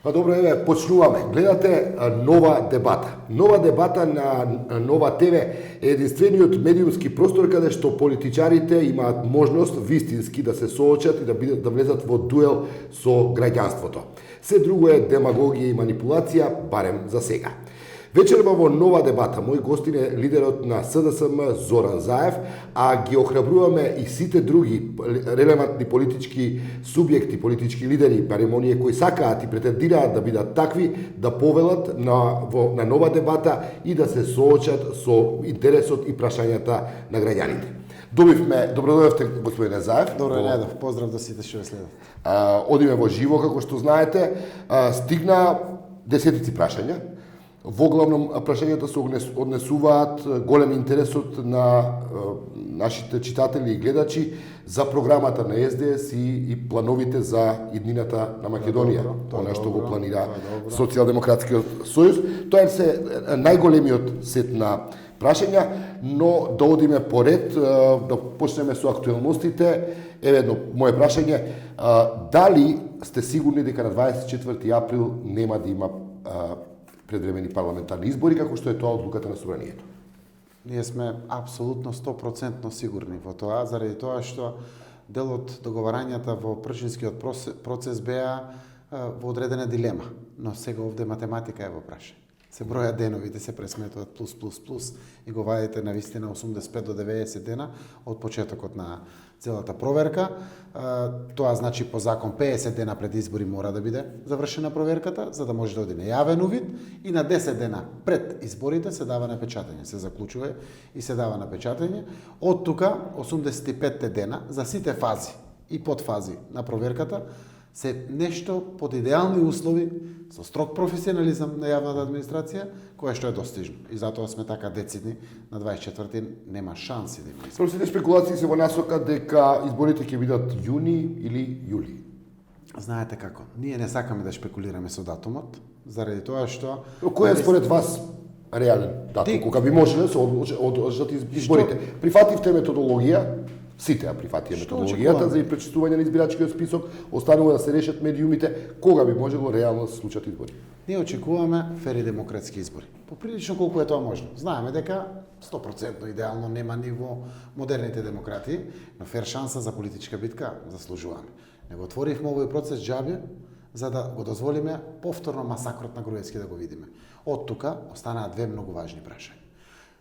Па добро, еве, почнуваме. Гледате Нова дебата. Нова дебата на Нова ТВ е единствениот медиумски простор каде што политичарите имаат можност вистински да се соочат и да влезат во дуел со граѓанството. Се друго е демагогија и манипулација, барем за сега. Вечерва во Нова дебата мој гостин е лидерот на СДСМ Зоран Заев, а ги охрабруваме и сите други релевантни политички субјекти, политички лидери, барем оние кои сакаат и претендираат да бидат такви, да повелат на Нова дебата и да се соочат со интересот и прашањата на граѓаните. Добро дојдовте, господине Заев. Добро дојдов, поздрав до сите што ве следат. Одиме во живо, како што знаете. Стигна десетици прашања. Во главном прашањата се однесуваат голем интересот на нашите читатели и гледачи за програмата на СДС и плановите за иднината на Македонија, она што го планира Социјалдемократскиот сојуз. Тоа е најголемиот сет на прашања, но да одиме поред, да почнеме со актуелностите. Еве едно моje прашање, дали сте сигурни дека на 24 април нема да има предвремени парламентарни избори, како што е тоа одлуката на собранието? Ние сме апсолутно 100% сигурни во тоа, заради тоа што дел од договарањата во пршинскиот процес беа во одредена дилема, но сега овде математика е во прашање. Се бројат деновите, се пресметуваат плюс и го вадите на вистина 85 до 90 дена од почетокот на целата проверка. Тоа значи по закон 50 дена пред избори мора да биде завршена проверката, за да може да оди на јавен увид, и на 10 дена пред изборите се дава на печатење, се заклучува и се дава на печатење. Од тука 85 дена за сите фази и подфази на проверката се нешто под идеални услови, со строг професионализам на јавната администрација, кое што е достижно. И затоа сме така децидни, на 24-ти нема шанси да има избори. Сите спекулации се во насока дека изборите ќе бидат јуни или јули. Знаете како, ние не сакаме да шпекулираме со датумот, заради тоа што... Кој е според вас реален датум, кога би можеле да се одржат изборите? Прифативте методологија, сите прифатија методологијата за пречистување на избирачкиот список, останува да се решат медиумите, кога би можело реално да се случат избори? Ние очекуваме фери демократски избори. Поприлично колку е тоа можно. Знаеме дека 100% идеално нема ни во модерните демократии, но фер шанса за политичка битка заслужуваме. Не го отворивме овој процес џабе, за да го дозволиме повторно масакрот на Груевски да го видиме. Од тука останаа две многу важни прашања.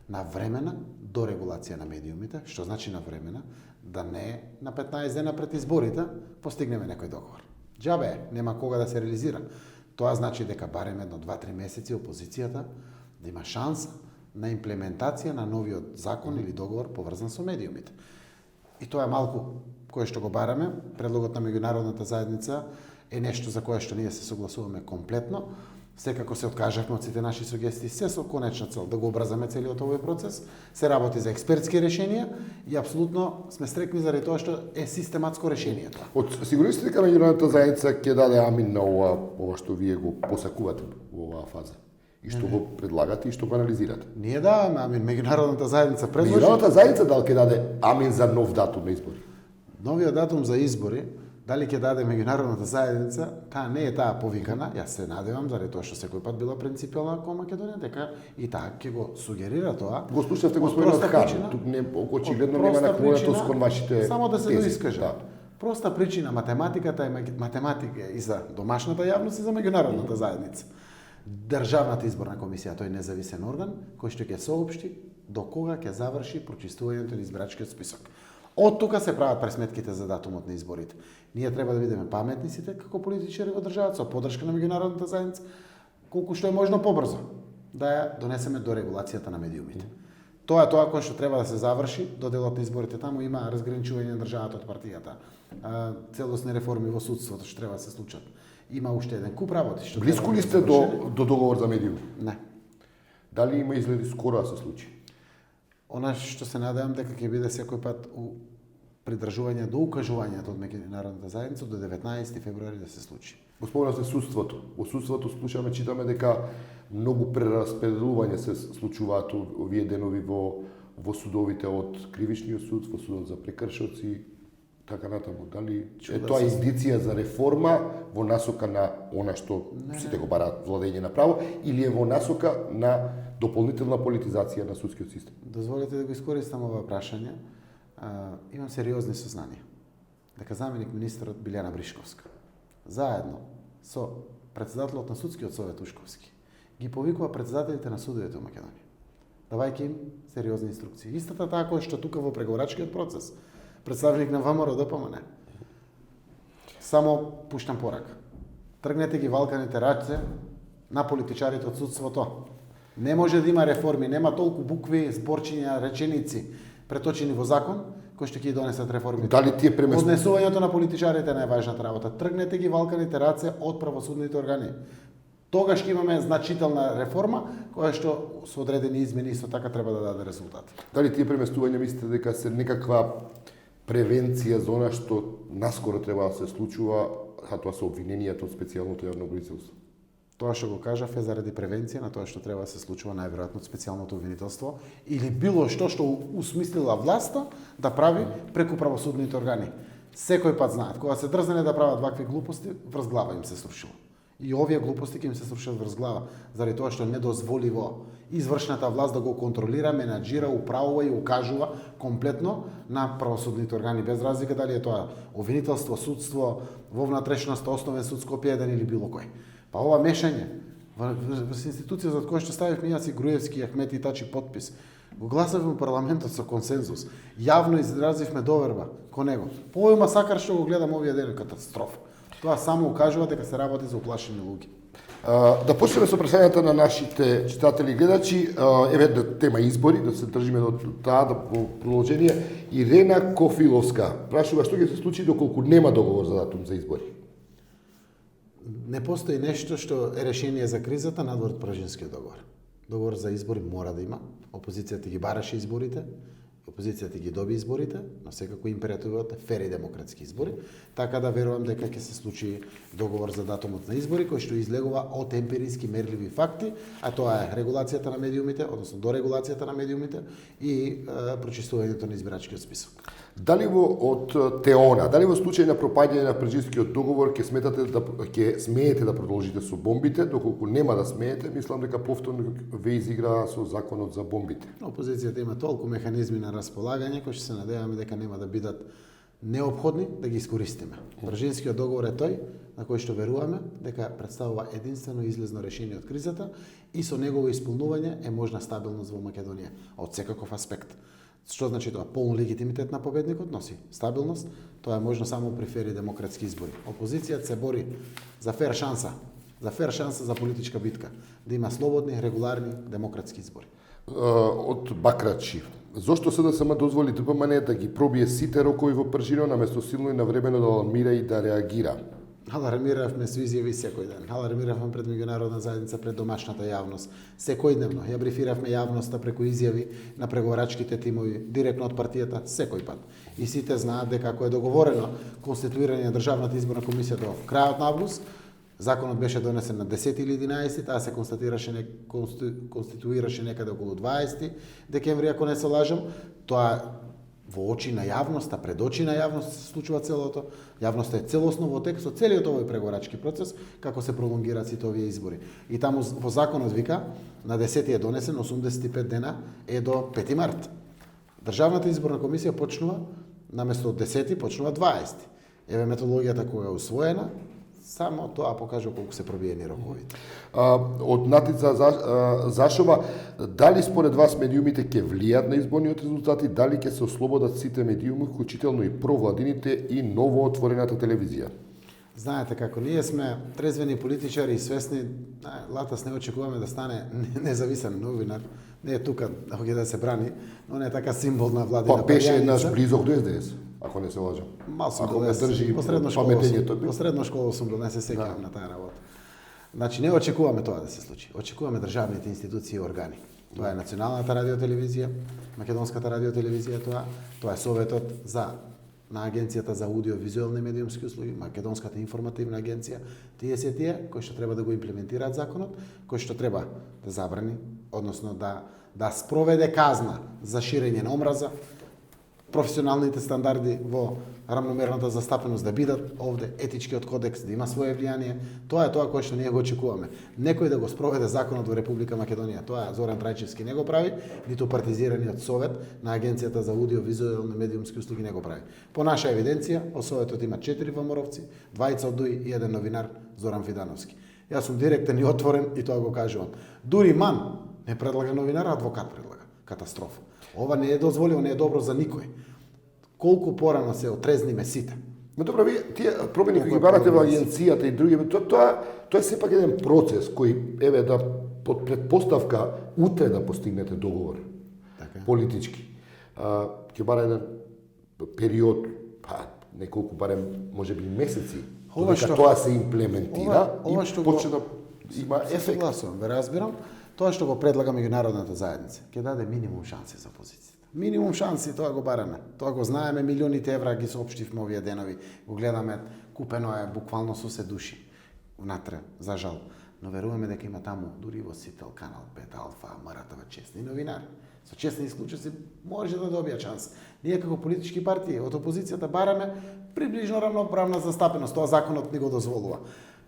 Навремена дорегулација на медиумите, што значи навремена, да не на 15 дена пред изборите постигнеме некој договор. Џабе, нема кога да се реализира. Тоа значи дека барем едно 2-3 месеци опозицијата да има шанса на имплементација на новиот закон или договор поврзан со медиумите. И тоа е малку кое што го бараме. Предлогот на меѓународната заедница е нешто за кое што ние се согласуваме комплетно. Секако се откажавме од сите наши сугестии, се со конечна цел да го образаме целиот овој процес. Се работи за експертски решенија и апсолутно сме стрекни заради тоа што е систематско решение тоа. Сигурни сте дека меѓународната заедница ќе даде амин на ова што вие го посакувате во оваа фаза? И што го предлагате и што го анализирате? Ние даваме амин, меѓународната заедница предложи. Меѓународната заедница дали ќе даде амин за нов датум на избори? Новиот датум за избори, дали ќе даде меѓународната заедница, таа не е таа повикана, јас се надевам, заради тоа што секој пат била принципијална кон Македонија, дека и таа ќе го сугерира тоа. Го слушавте господинот Хан, тук не очигледно нема наклонетост кон вашите само да се доискаже. Да. Проста причина, математиката е математика и за домашната јавност и за меѓународната заедница. Државната изборна комисија, тој независен орган, кој што ќе соопшти до кога ќе заврши прочистувањето на избирачкиот список. Од тука се прават пресметките за датумот на изборите. Ние треба да бидеме паметни сите како политичари во државата, со поддршка на меѓународната заедница, колку што е можно побрзо да ја донесеме до регулацијата на медиумите. Тоа е тоа кое што треба да се заврши до делот на изборите. Таму има разграничување на државата од партијата, целосни реформи во судството што треба да се случат. Има уште еден куп работи што блиску ли сте до договор за медиуми? Не. Дали има изгледи скоро да се случи? Она што се надевам дека ќе биде секој пат придржување до укажувањето од меѓународната заедница до 19 февруари да се случи. Спомнав се судството. Во судството слушаме, читаме дека многу прераспределување се случуваат овие денови во судовите од кривичниот суд, во судот за прекршоци, така натаму, дали е тоа индиција за реформа во насока на она што сите го бараат владење на право или е во насока на дополнителна политизација на судскиот систем? Дозволете да го искористам ова прашање. Имам сериозни сознанија дека заменик министерот Билјана Бришковска заедно со председателот на судскиот совет Ушковски ги повикува председателите на судовите во Македонија, давајќи им сериозни инструкции. Истата таа која што тука во преговорачкиот процес представник на ВМРО ДПМН. Само пуштам порака. Тргнете ги валканите раце на политичарите од судството. Не може да има реформи, нема толку букви, зборчиња, реченици преточени во закон кои што ќе донесат реформите. Дали тие Однесувањето на политичарите е најважната работа. Тргнете ги валканите раце од правосудните органи. Тогаш ќе имаме значителна реформа која што со одредени измени исто така треба да даде резултати. Дали тие преместувања мислите дека се некаква превенција за она што наскоро треба да се случува, а тоа се обвиненијата од специјалното јавно обвинителство? Тоа што го кажав е заради превенција на тоа што треба да се случува најверојатно од специјалното обвинителство или било што усмислила власта да прави преку правосудните органи. Секој пат знаат, кога се дрзнене да прават вакви глупости, врз глава им се срушило. И овие глупости ќе им се срушат врз глава, заради тоа што недозволиво извршната власт да го контролира, менаџира, управува и укажува комплетно на правосудните органи, без разлика дали е тоа обвинителство, судство, во внатрешноста, основен суд Скопје 1 или било кој. Па ова мешање во институција за која што ставивме јас и Груевски, Ахмети и Тачи подпис, го гласавме во парламентот со консензус. Јавно изразивме доверба кон него. По овој масакар што го гледам овие дени, катастрофа. Тоа само укажува дека се работи за уплашени луѓе. Да почнеме со прашањата на нашите читатели и гледачи. Еве тема избори, да се држиме до таа да по продолжение. Ирена Кофиловска прашува што ќе се случи доколку нема договор за датум за избори. Не постои нешто што е решение за кризата надвор од Пражинскиот договор. Договор за избори мора да има. Опозицијата ги бараше изборите. Опозицијата ги доби изборите, но секако императивот е фер и демократски избори, така да верувам дека ќе се случи договор за датумот на избори кој што излегува од емпириски мерливи факти, а тоа е регулацијата на медиумите, односно дорегулацијата на медиумите и прочистувањето на избирачкиот список. Дали од Теона, дали во случај на пропаѓање на Прежинскиот договор ќе смеете да продолжите со бомбите, доколку нема да смеете, мислам дека повторно ве изигра со законот за бомбите. Опозицијата има толку механизми на располагање кои што се надеваме дека нема да бидат неопходни да ги искористиме. Прежинскиот договор е тој на кој што веруваме дека представува единствено излезно решение од кризата и со негово исполнување е можна стабилност во Македонија од секаков аспект. Што значи тоа? Полн легитимитет на победникот носи стабилност, тоа е можно само при фер и демократски избори. Опозицијата се бори за фер шанса за политичка битка, да има слободни, регуларни, демократски избори. Од Бакрачи, зошто СДСМ дозволи ДПМН да ги пробие сите рокови во Пржино, наместо силно и навремено да алармира и да реагира? Алармиравме со изјави секој ден. Алармиравме пред меѓународна заедница, пред домашната јавност. Секојдневно ја брифиравме јавноста преку изјави на преговарачките тимови, директно од партијата, секој пат. И сите знаат дека ако е договорено конституирање на Државната изборна комисија до крајот на август, законот беше донесен на 10 или 11, таа се конституираше некаде околу 20 декември, ако не се лажам, тоа во очи на јавноста, пред очи на јавност се случува целото. Јавноста е целосно во тек со целиот овој преговарачки процес, како се пролонгираат сите овие избори. И таму во законот вика, на 10 е донесен, 85 дена е до 5 март. Државната изборна комисија почнува, наместо од 10 почнува 20. Еве методологијата која е усвоена, само тоа покажува колку се пробиени роковите. Од Натица Зашова, дали според вас медиумите ќе влијат на изборниот резултати, дали ќе се ослободат сите медиуми, вклучително и провладините и новоотворената телевизија? Знаете како, ние сме трезвени политичари и свесни, Латас не очекуваме да стане независен новинар, не е тука да ќе да се брани, но не е така символ на владина. Па беше еднаш близок до СДС, ако не се лажам. Мал сум ако до ме држи паметењето. По средно школа сум до не се сеќавам на таа работа. Значи не очекуваме тоа да се случи. Очекуваме државните институции и органи. Тоа е Националната радиотелевизија, Македонската радиотелевизија, тоа е Советот на Агенцијата за аудиовизуелни медиумски услуги, Македонската информативна агенција. Тие се тие кои што треба да го имплементираат законот, кои што треба да забрани, односно да спроведе казна за ширење на омраза, професионалните стандарди во рамномерната застапеност да бидат овде, етичкиот кодекс да има свое влијание. Тоа е тоа кое што ние го очекуваме. Некој да го спроведе законот во Република Македонија. Тоа Зоран Трајчевски не го прави, ниту партизираниот совет на Агенцијата за аудио-визуелни медиумски услуги не го прави. По наша евиденција, во советот има 4 ВМРО-вци, 2 од ДУИ и 1 новинар Зоран Фидановски. Јас сум директен и отворен и тоа го кажувам. Дури МАН не предлага новинар, адвокат предлага. Катастрофа. Ова не е дозволено, не е добро за никој. Колку порано се отрезниме сите. Но добро, вие тие промени кои ги барате во агенцијата и други, тоа е сепак еден процес кој еве да под предпоставка утре да постигнете договор. Така. Политички. Ќе бара еден период, неколку барем можеби месеци, кога тоа се имплементира и почне да има ефект. Согласувам, ве разбирам. Тоа што го предлага меѓународната заедница ќе даде минимум шанси за опозицијата. Минимум шанси, тоа го бараме. Тоа го знаеме, милионите евра ги соопштивме овие денови. Го гледаме, купено е буквално со се души внатре, за жал. Но веруваме дека има таму дури во Сител, Канал 5, Алфа, МРТВ, честни новинари. Со честни исклучоци може да добија шанс. Ние како политички партии од опозицијата бараме приближно рамноправна застапеност. Тоа законот ни го дозволува.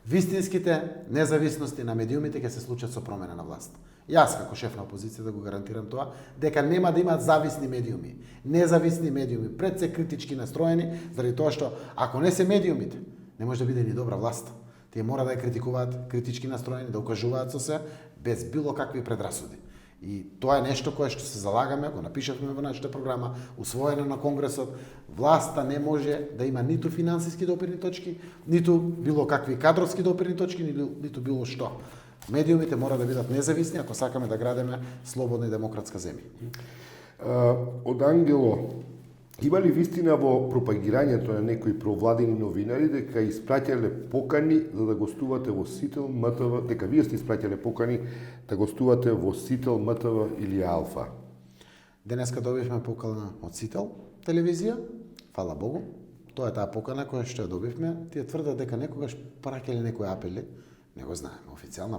Вистинските независности на медиумите ќе се случат со промена на власт. Јас како шеф на опозицијата го гарантирам тоа, дека нема да имаат зависни медиуми. Независни медиуми, пред се критички настроени, заради тоа што ако не се медиумите, не може да биде ни добра власт. Тие мора да ја критикуваат, критички настроени, да укажуваат со се, без било какви предрасуди. И тоа е нешто кое што се залагаме, го напишавме во нашата програма, усвоено на Конгресот. Власта не може да има ниту финансиски допирни точки, ниту било какви кадровски допирни точки, ниту било што. Медиумите мора да бидат независни ако сакаме да градиме слободна и демократска земја. Од Ангело, има ли вистина во пропагирањето на некои провладени новинари дека испраќале покани за да гостувате во Сител, МТВ, дека вие сте испраќале покани да гостувате во Сител, МТВ или Алфа? Денеска добивме покана од Сител телевизија, фала Богу. Тоа е таа покана која што ја добивме. Тие тврдат дека некогаш праќале некои апели. Не го знаеме. Официјална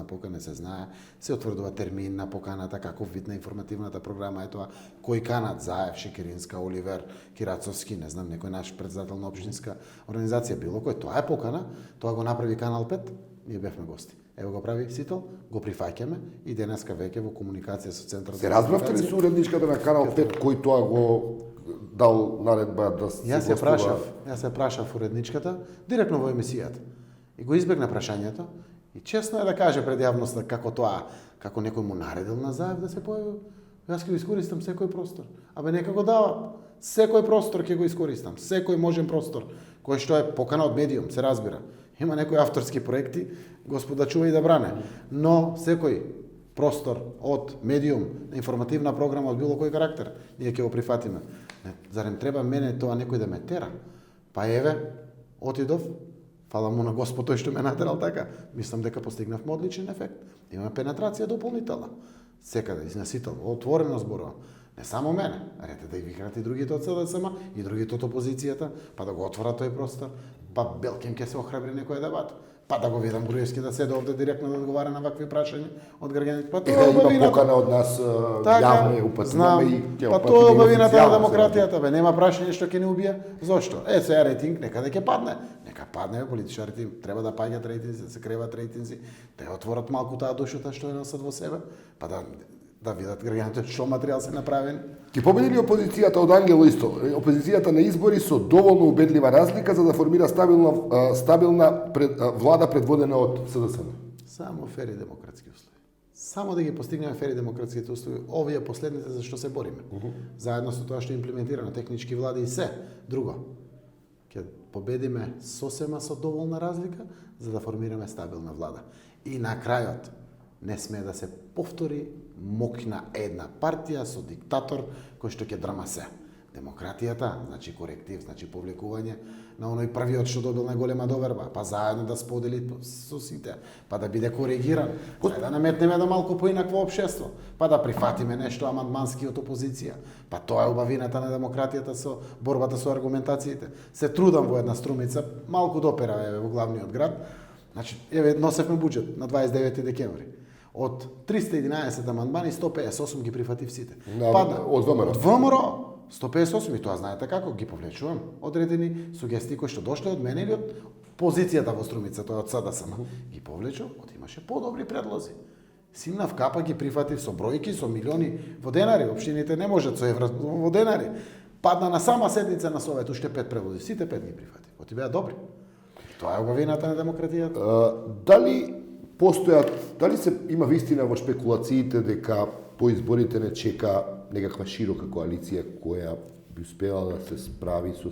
покана се знае, се утврдува термин на поканата, каков вид на информативната програма е тоа, кој канат, Заев, Шекеринска, Оливер, Кирацовски, не знам, некој наш председател на општинска организација, било кој, тоа е покана, тоа го направи Канал 5, ние бевме гости. Ево го прави Сител, го прифаќаме и денеска веќе во комуникација со центарот. Се разбравте ли со уредничката на Канал 5 кој тоа го дал наредба да се гостува? Јас се прашав уредничката директно во емисијата. И го избегна прашањето и честно е да каже пред јавноста како тоа, како некој му наредил на Заев да се појави. Јас ќе го искористам секој простор. Абе нека го дават. Секој простор ќе го искористам. Секој можен простор кој што е покана од медиум, се разбира. Има некои авторски проекти, Господа чува и да бране. Но секој простор од медиум, информативна програма од било кој карактер, ние ќе го прифатиме. Зарем треба мене тоа некој да ме тера? Па еве, отидов, фала му на Господ тој што ме натерал така. Мислам дека постигнавме одличен ефект. Имаме пенетрација дополнителна. Секаде, изнесител, отворено зборувам. Не само мене, рете да и викнат и другите од СДСМ, и другите од опозицијата, па да го отворат тој простор, па Белким ќе се охрабри некој дебат, па да го видам Груевски да седе овде директно да одговара на вакви прашања од граѓаните. Па тоа е има покана од нас јавно е упатуваме и ќе па тоа е убавината на демократијата, бе, нема прашање што ќе ни убие. Зошто? Сега рейтинг некаде ќе падне. Нека падне, политичарите треба да паѓаат рейтинзи, да се креват рейтинзи, да ја отворат малку таа душата што ја носат во себе, па да видат граѓаните што материјал се направен. Ќе победи ли опозицијата од Ангело исто? Опозицијата на избори со доволно убедлива разлика за да формира стабилна влада предводена од СДСМ? Само фери демократски услови. Само да ги постигнеме фери демократските услови, овие последните за што се бориме. Заедно со тоа што имплементирано технички влади и се друго. Ќе победиме сосема со доволна разлика за да формираме стабилна влада. И на крајот не сме да се повтори мокна една партија со диктатор кој што ќе дрма се. Демократијата, значи коректив, значи повлекување на оној првиот што добил најголема доверба, па заедно да сподели со сите, па да биде коригиран, да наметнеме да малку поинакво општество, па да прифатиме нешто амандмански од опозиција. Па тоа е убавината на демократијата со борбата со аргументациите. Се трудам во една струмица, малку допера еве во главниот град. Значи, еве носевме буџет на 29 декември. Од 311 амандмани 158 ги прифатив сите. Од ВМРО. Од ВМРО. 158 и тоа знаете како ги повлечувам одредени сугестии кои што дошле од мене или од позицијата во Струмица, тоа од СДСМ. Ги повлечу, од имаше подобри предлози. Симнав капа ги прифатив со бројки, со милиони во денари, општините не можат со евра во денари. Падна на сама седница на Совет уште 5 предлози, сите 5 ги прифатив. Оти беа добри. Тоа е убавината на демократијата. Дали се има вистина во шпекулациите дека по изборите не чека некаква широка коалиција која би успела да се справи со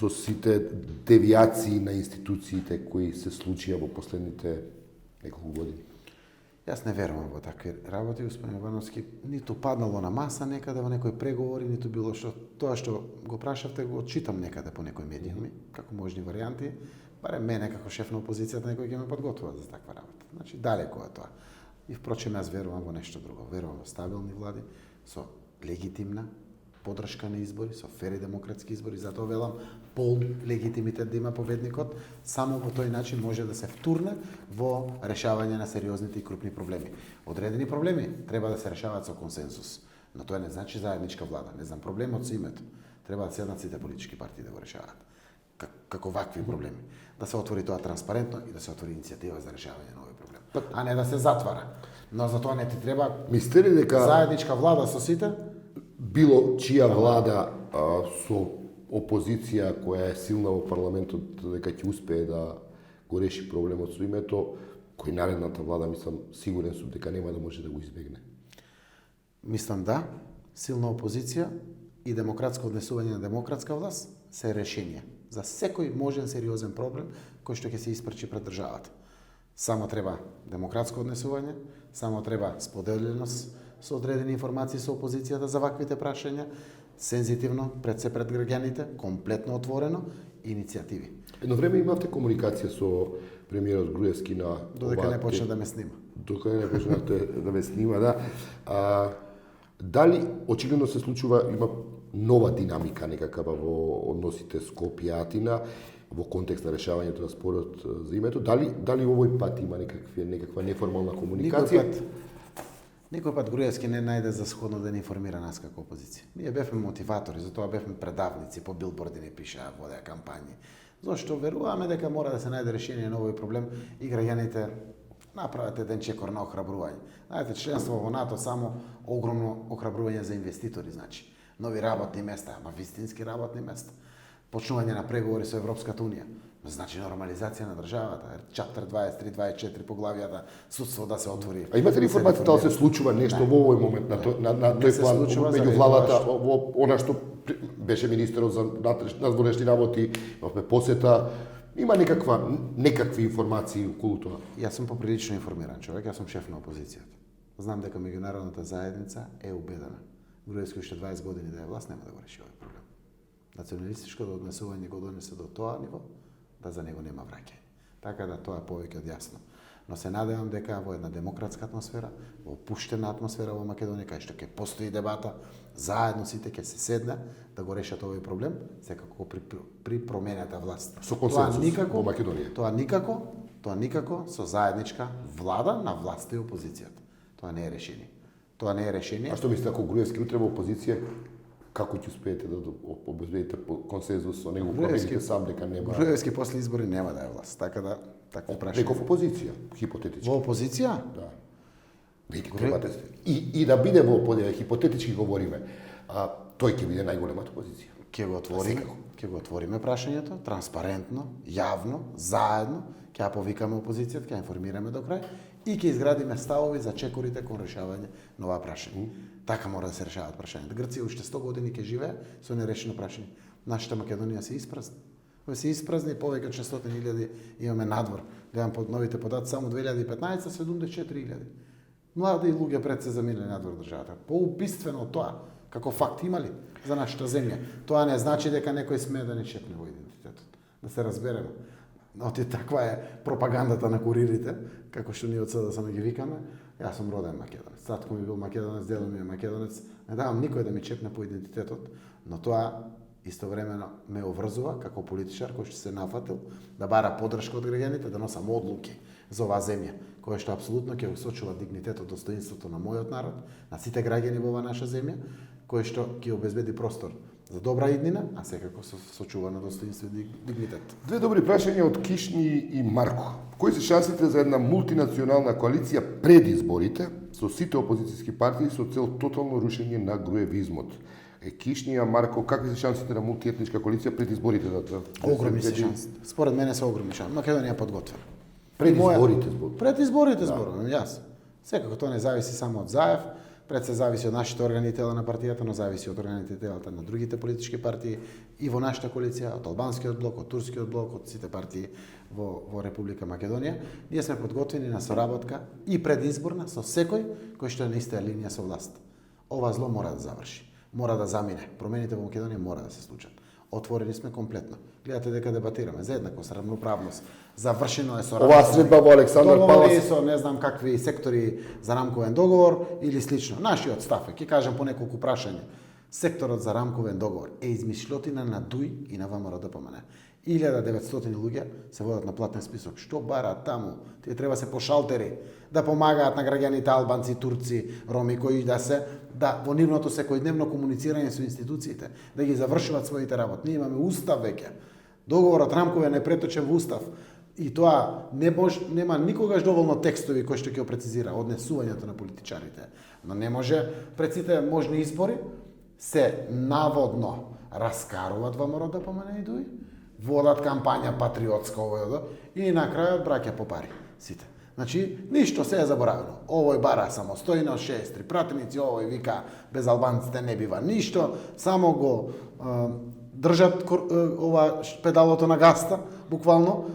сите девијации на институциите кои се случија во последните неколку години? Јас не верувам во такви работи, господин Ивановски, ниту паднало на маса некаде во некои преговори, ниту било што тоа што го прашавте го читам некаде по некои медиуми, како можни варијанти, барем мене како шеф на опозицијата некој ќе ме подготвува за таква работа. Значи далеко е тоа. И впрочем јас верувам во нешто друго. Верувам во стабилни влади со легитимна подршка на избори, со фери демократски избори, затоа велам полн легитимитет да има победникот, само во тој начин може да се втурне во решавање на сериозните и крупни проблеми. Одредени проблеми треба да се решаваат со консенсус, но тоа не значи заедничка влада. Не знам, проблемот со името. Треба да седнат сите политички партии да го решаваат. Како вакви проблеми. Да се отвори тоа транспарентно и да се отвори иницијатива за решавање на овој проблем. А не да се затвара. Но за тоа не ти треба Мислите ли дека заедничка влада со сите? било чија влада со опозиција која е силна во парламентот дека ќе успее да го реши проблемот со името, кој наредната влада, мислам, сигурен сум дека нема да може да го избегне? Мислам да, силна опозиција и демократско однесување на демократска власт се решение за секој можен сериозен проблем кој што ќе се испрчи пред државата. Само треба демократско однесување, само треба споделеност со одредени информации со опозицијата за ваквите прашања, сензитивно пред граѓаните, комплетно отворено, иницијативи. Едно време имавте комуникација со премиерот Груевски на Додека не почна да ме снима. Докога не почнавте да ме снима, да. Дали очигледно се случува, има нова динамика некакава во односите Скопје и Атина во контекст на решавањето на спорот за името, дали овој пат има некаква неформална комуникација? Никој пат Груевски не најде за сходно да не информира нас како опозиција. Ние бевме мотиватори, затоа бевме предавници, по билборди не пишаа, водеа кампањи. Зошто веруваме дека мора да се најде решение на овој проблем и граѓаните направат еден чекор на охрабрување. Знаете, членство во НАТО само огромно охрабрување за инвеститори, значи. Нови работни места, ама вистински работни места. Почнување на преговори со Европската унија. Значи нормализација на државата, чаптер 23, 24 поглавијата, судство да се отвори. А имате ли информација дали се случува нешто во овој момент на тој план меѓу владата, она што беше министерот за надворешни работи, имавме посета, има некакви информации околу тоа? Јас сум поприлично информиран човек, јас сум шеф на опозицијата. Знам дека меѓународната заедница е убедена. Груевски уште 20 години да е власт нема да го реши овој проблем. Националистичкото однесување го донесе до тоа ниво да за него нема враќање. Така да тоа е повеќе од јасно. Но се надевам дека во една демократска атмосфера, во опуштена атмосфера во Македонија, кај што ќе постои дебата, заедно сите ќе се седне да го решат овој проблем, секако при промената власт. Со консенсус во Македонија. Тоа никако со заедничка влада на власта и опозицијата. Тоа не е решение. Тоа не е решение. А што мислите, ако Груевски утре во опозиција, како ќе успеете да обезбедите консензус со него, пробегите сам дека нема... Груевски после избори нема да е власт, така да такво прашање. Некој во опозиција, хипотетички. Во опозиција? Да. Веќе треба да сте. И да биде во опозиција, хипотетички говориме, тој ќе биде најголемата опозиција. Ќе го отвориме прашањето, транспарентно, јавно, заедно, ќе ја повикаме опозицијата, ќе ја информираме до крај и ќе изградиме ставови за чекорите кон решавање на оваа прашање. Така мора да се решаваат прашањата. Грција уште 100 години ќе живее со нерешено прашање. Нашата Македонија се испразни. Се испразни, повеќе од 600.000 имаме надвор. Гледам под новите податоци, само 2015 74.000. Млади луѓе пред се заминале надвор државата. Поубиствено од тоа, како факт имали за нашата земја. Тоа не значи дека некој сме да не шепне во идентитетот. Да се разбереме. Оти таква е пропагандата на куририте, како што ние од СДСМ ги викаме. Јас сум роден македонец. Татко ми бил македонец, дедо ми е македонец. Не давам никој да ми чепне по идентитетот, но тоа истовремено ме обврзува како политичар кој што се нафатил да бара поддршка од граѓаните, да носам одлуки за оваа земја, која што апсолутно ќе го сочува дигнитетот, достоинството на мојот народ, на сите граѓани во оваа наша земја, кој што ќе обезбеди простор за добра иднина, а секако со сочувано достоинство и дигнитет. Две добри прашања од Кишни и Марко. Кои се шансите за една мултинационална коалиција пред изборите со сите опозицијски партии со цел тотално рушење на груевизмот? Кишни и Марко, какви се шансите на мултиетничка коалиција пред изборите? Огромни се шансите. Според мене се огромни шансите. Македонија е подготвена. Пред изборите Пред изборите зборувам, јас. Секако тоа не зависи само од Заев, пред се зависи од нашите органи и тела на партијата, но зависи од органите и телата на другите политички партии и во нашата коалиција, од албанскиот блок, од турскиот блок, од сите партии во Република Македонија. Ние сме подготвени на соработка и предизборна со секој кој што е на иста линија со власт. Ова зло мора да заврши, мора да замине. Промените во Македонија мора да се случат. Отворени сме комплетно. Гледате дека дебатираме за еднаквост, равноправност. Завршено е со оваа средба во Александар Палас со не знам какви сектори за рамковен договор или слично. Нашиот став е, ќе кажам по неколку прашања. Секторот за рамковен договор е измишлотина на ДУИ и на ВМРО-ДПМНЕ. 1900 луѓе се водат на платен список. Што бараат таму? Тие треба се по шалтери да помагаат на граѓаните албанци, турци, роми кои да во нивното секојдневно комуницирање со институциите, да ги завршуваат своите работи. Ние имаме устав веќе. Договорот рамковен е преточен во устав. И тоа нема никогаш доволно текстови кои што ќе прецизира однесувањето на политичарите. Но не може пред сите можни избори се наводно раскаруваат во ВМРО-ДПМНЕ и ДУИ, водат кампања патриотска и на крајот браќа по пари сите. Значи, ништо се е заборавено. Овој бара самостојно 6 пратеници, овој вика без албанците не бива ништо, само го држат ова педалото на гаста, буквално,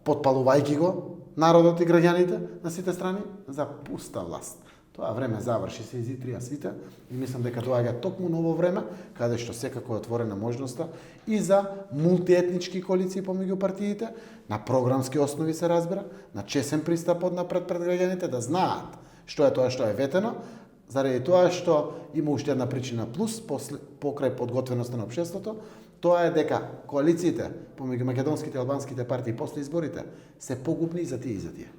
подпалувајќи го народот и граѓаните на сите страни за пуста власт. Тоа време заврши, се изитрија сите и мислам дека доаѓа токму ново време, каде што секако е отворена можноста и за мултиетнички коалиции помеѓу партиите, на програмски основи се разбира, на чесен пристап однапред пред граѓаните, да знаат што е тоа што е ветено, заради тоа што има уште една причина плюс покрај подготвеноста на општеството, тоа е дека коалициите помеѓу македонските и албанските партии после изборите се погубни за тие и за тие.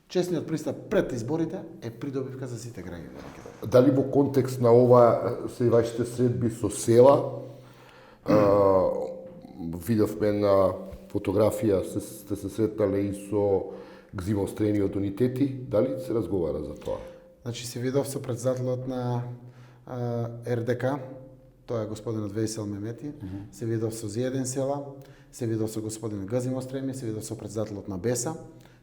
Честниот пристап пред изборите е придобивка за сите граѓани во Македонија. Дали во контекст на ова се вашите средби со села? Видовме на фотографија сте се сретнале и со гзимострени од унитети. Дали се разговара за тоа? Значи се видов со претседателот на РДК, тоа е господинот Вејсел Мемети, се видов со Зиеден села, се видов со господин Газимостреми, се видов со претседателот на БЕСА.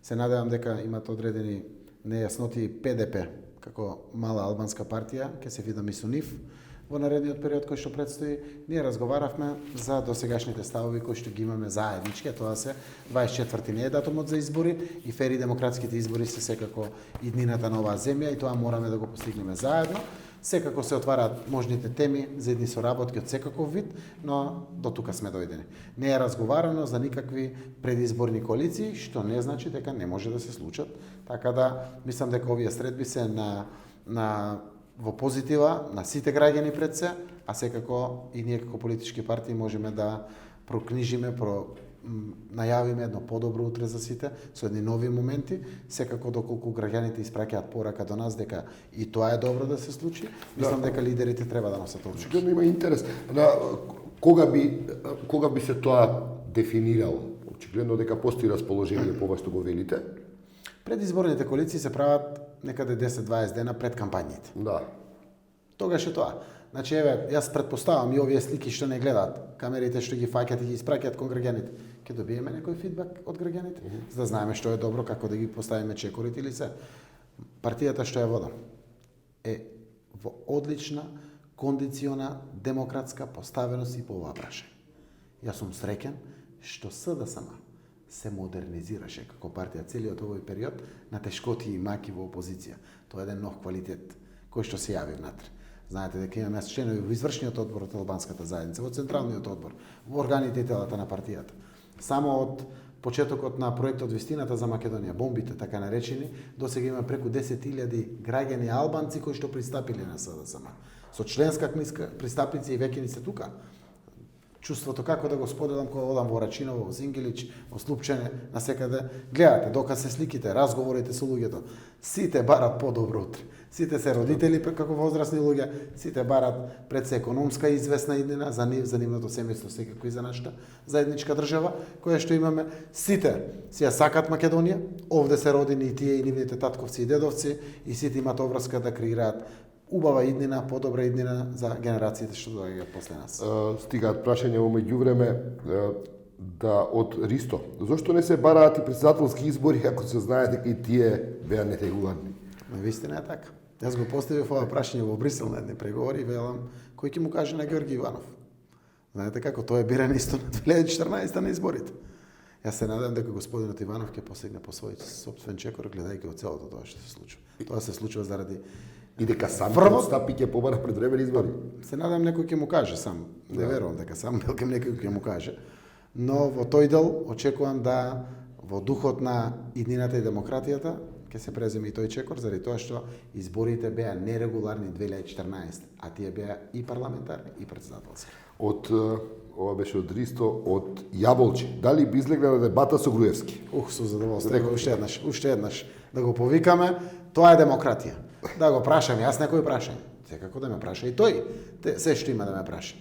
Се надевам дека имат одредени нејасноти ПДП, како мала албанска партија, ќе се видам и со нив во наредниот период кој што предстои. Ние разговаравме за досегашните ставови кои што ги имаме заеднички, тоа се 24-ти не е датумот за избори и фери демократските избори се секако иднината на оваа земја и тоа мораме да го постигнеме заедно. Секако се отвараат можните теми за едни соработки од секаков вид, но до тука сме дојдени. Не е разговарано за никакви предизборни коалиции, што не значи дека не може да се случат. Така да, мислам дека овие средби се во позитива на сите граѓани пред се, а секако и ние како политички партии можеме да прокнижиме, најавиме едно подобро утре за сите, со едни нови моменти, секако доколку граѓаните испраќаат порака до нас дека и тоа е добро да се случи, мислам дека лидерите треба да носат одлуки. Очигледно има интерес. Кога би се тоа дефинирало? Очигледно дека постои расположение по ова што го велите. Предизборните коалиции се прават некаде 10-20 дена пред кампањите. Да. Тогаш е тоа. Значи, еве, јас претпоставам и овие слики што не гледаат, камерите што ги фаќат и ги испраќаат кон граѓаните, ќе добиеме некој фидбак од граѓаните, за да знаеме што е добро, како да ги поставиме чекорите или се. Партијата што ја водам е во одлична кондициона демократска поставеност и по оваа прашање. Јас сум среќен што СДСМ се модернизираше како партија целиот овој период на тешкоти и маки во опозиција. Тоа е еден нов квалитет кој што се јави внатре. Знаете дека имаме членови во извршниот одбор од албанската заедница, во централниот одбор, во органите и телата на партијата. Само од почетокот на проектот Вистината за Македонија, бомбите така наречени, досега има преку 10.000 граѓани албанци кои што пристапиле на СДСМ. Со членска книжка пристапници и веќе ни се тука. чувството како да го споделам кога одам во Рачиново, во Зингилич, во Слупчене, на секаде. Гледате, докато се сликите, разговорите со луѓето, сите барат подобро утре. Сите се родители како возрастни луѓе, сите барат пред се економска известна иднина за нив, за нивното семејство, секако и за нашата заедничка држава, која што имаме. Сите си ја сакат Македонија, овде се родени и тие и нивните татковци и дедовци, и сите имаат обврска да креираат убава иднина, подобра иднина за генерациите што доаѓаат после нас. Стигаат прашања во меѓувреме да од Ристо. Зошто не се бараат и претседателски избори ако се знае дека и тие беа нерегуларни? Но вистина е така. Јас го поставив ова прашање во Брисел на едни преговори и велам кој ќе му каже на Георги Иванов. Знаете како тој е биран исто на 2014 на изборите. Јас се надевам дека господинот Иванов ќе посегне по свој сопствен чекор гледајќи од целото тоа што се случува. Тоа се случува заради И дека сам отстапи ќе побара предвремен избори. Се надам некој ќе му каже сам. Не верувам дека сам некој ќе му каже. Но во тој дел очекувам да во духот на иднината и демократијата ќе се преземе и тој чекор заради тоа што изборите беа нерегуларни 2014, а тие беа и парламентарни и претседателски. Од ова беше од Ристо, од Јаболчи. Дали би излегла на дебата со Груевски? Со задоволство. Уште еднаш да го повикаме. Тоа е демократија. Да го прашам јас некој прашање. Секако да ме праша и тој. Се што има да ме праша.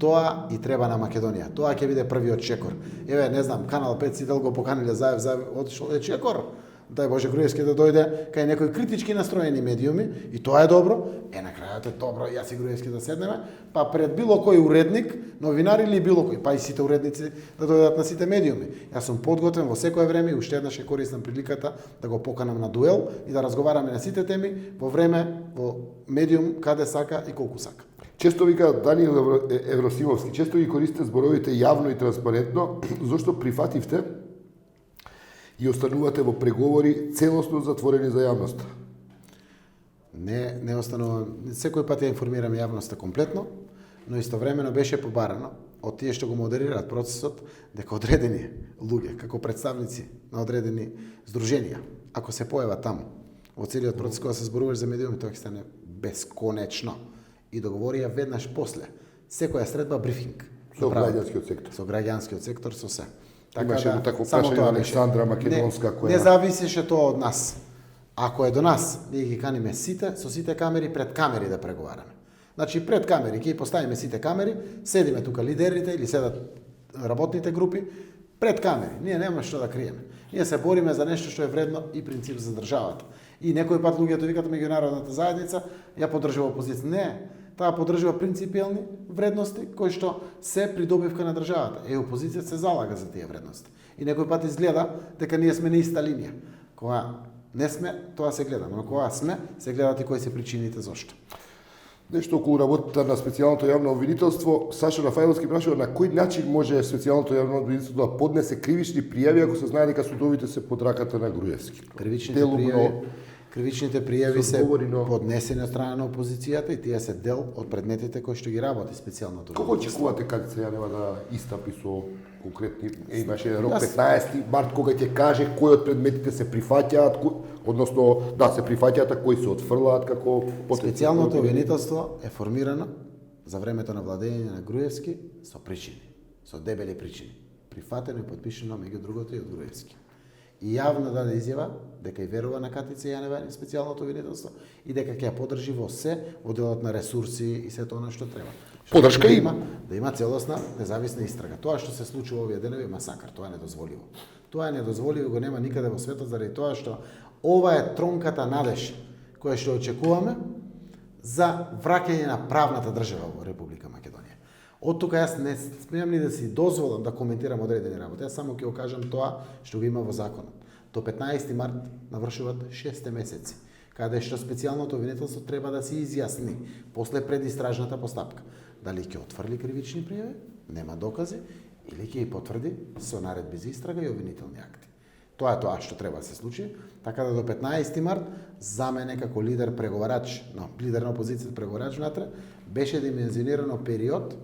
Тоа и треба на Македонија. Тоа ќе биде првиот чекор. Еве, не знам, Канал 5 Сидел го поканиле Заев отишол е чекор. Дај Боже Груевски да дојде кај некои критички настроени медиуми и тоа е добро. На крајот е добро јас и Груевски да седнеме, па пред било кој уредник, новинар или било кој, па и сите уредници да дојдат на сите медиуми. Јас сум подготвен во секое време и уште еднаш ќе користам приликата да го поканам на дуел и да разговараме на сите теми во време, во медиум каде сака и колку сака. Често вика Даниел Евросимовски, често ги користите зборовите јавно и транспарентно, зошто прифативте и останувате во преговори целосно затворени за јавноста? Не останувам. Секој пат ја информирам јавноста комплетно, но истовремено беше побарано од тие што го модерираат процесот дека одредени луѓе, како представници на одредени здруженија, ако се појават таму во целиот процес кога се зборуваш за медиуми, тоа ќе стане бесконечно. И договорија веднаш после секоја средба брифинг со граѓанскиот сектор. Со граѓанскиот сектор со се. Имаше едно такво прашање на Александра Македонска која не зависеше тоа од нас. Ако е до нас, ние ги каниме сите со сите камери пред камери да преговараме. Значи пред камери ќе поставиме сите камери, седиме тука лидерите или седат работните групи пред камери. Ние немаме што да криеме. Ние се бориме за нешто што е вредно и принцип за државата. И некој пат луѓето викаат меѓународната заедница ја поддржува опозиција. Не, таа поддржува принципиелни вредности кои што се придобивка на државата. Опозицијата се залага за тие вредности. И некој пат изгледа дека ние сме на иста линија. Кога не сме, тоа се гледа, но кога сме, се гледат и кои се причините зошто. Нешто околу работата на специјалното јавно обвинителство, Сашо Рафаиловски прашува на кој начин може специјалното јавно обвинителство да поднесе кривични пријави ако се знае дека судовите се под раката на Груевски. Кривичните пријави се поднесени од страна на опозицијата и тие се дел од предметите кои што ги работи специјалното. Како очекувате как се јанева да истапи со конкретни, имаше рок 15 март кога ќе каже кои од предметите се прифаќаат, односно да се прифаќаат, а кои се отфрлаат како специјалното обвинителство е формирано за времето на владење на Груевски со причини, со дебели причини. Прифатено и потпишано меѓу другото и од Груевски. И јавно даде изјава дека и верува на Катица Јанева и специјалното обвинителство и дека ќе ја поддржи во се во делот на ресурси и се тоа што треба. Поддршка има. Да има целосна независна истрага. Тоа што се случува овие денови е масакар, тоа е недозволиво. Тоа е недозволиво, го нема никаде во светот заради тоа што ова е тронката надеж која што очекуваме за враќање на правната држава во Република Македонија. Од тука јас не смеам ни да си дозволам да коментирам одредени работи. Јас само ќе го кажам тоа што го има во законот. До 15 март навршуваат 6 месеци, каде што специјалното обвинителство треба да се изјасни после предистражната постапка. Дали ќе отфрли кривични пријави, нема докази, или ќе ги потврди со наредби за истрага и обвинителни акти. Тоа е тоа што треба да се случи, така да до 15 март за мене како лидер преговарач, лидер на опозицијата преговарач внатре, беше димензионирано период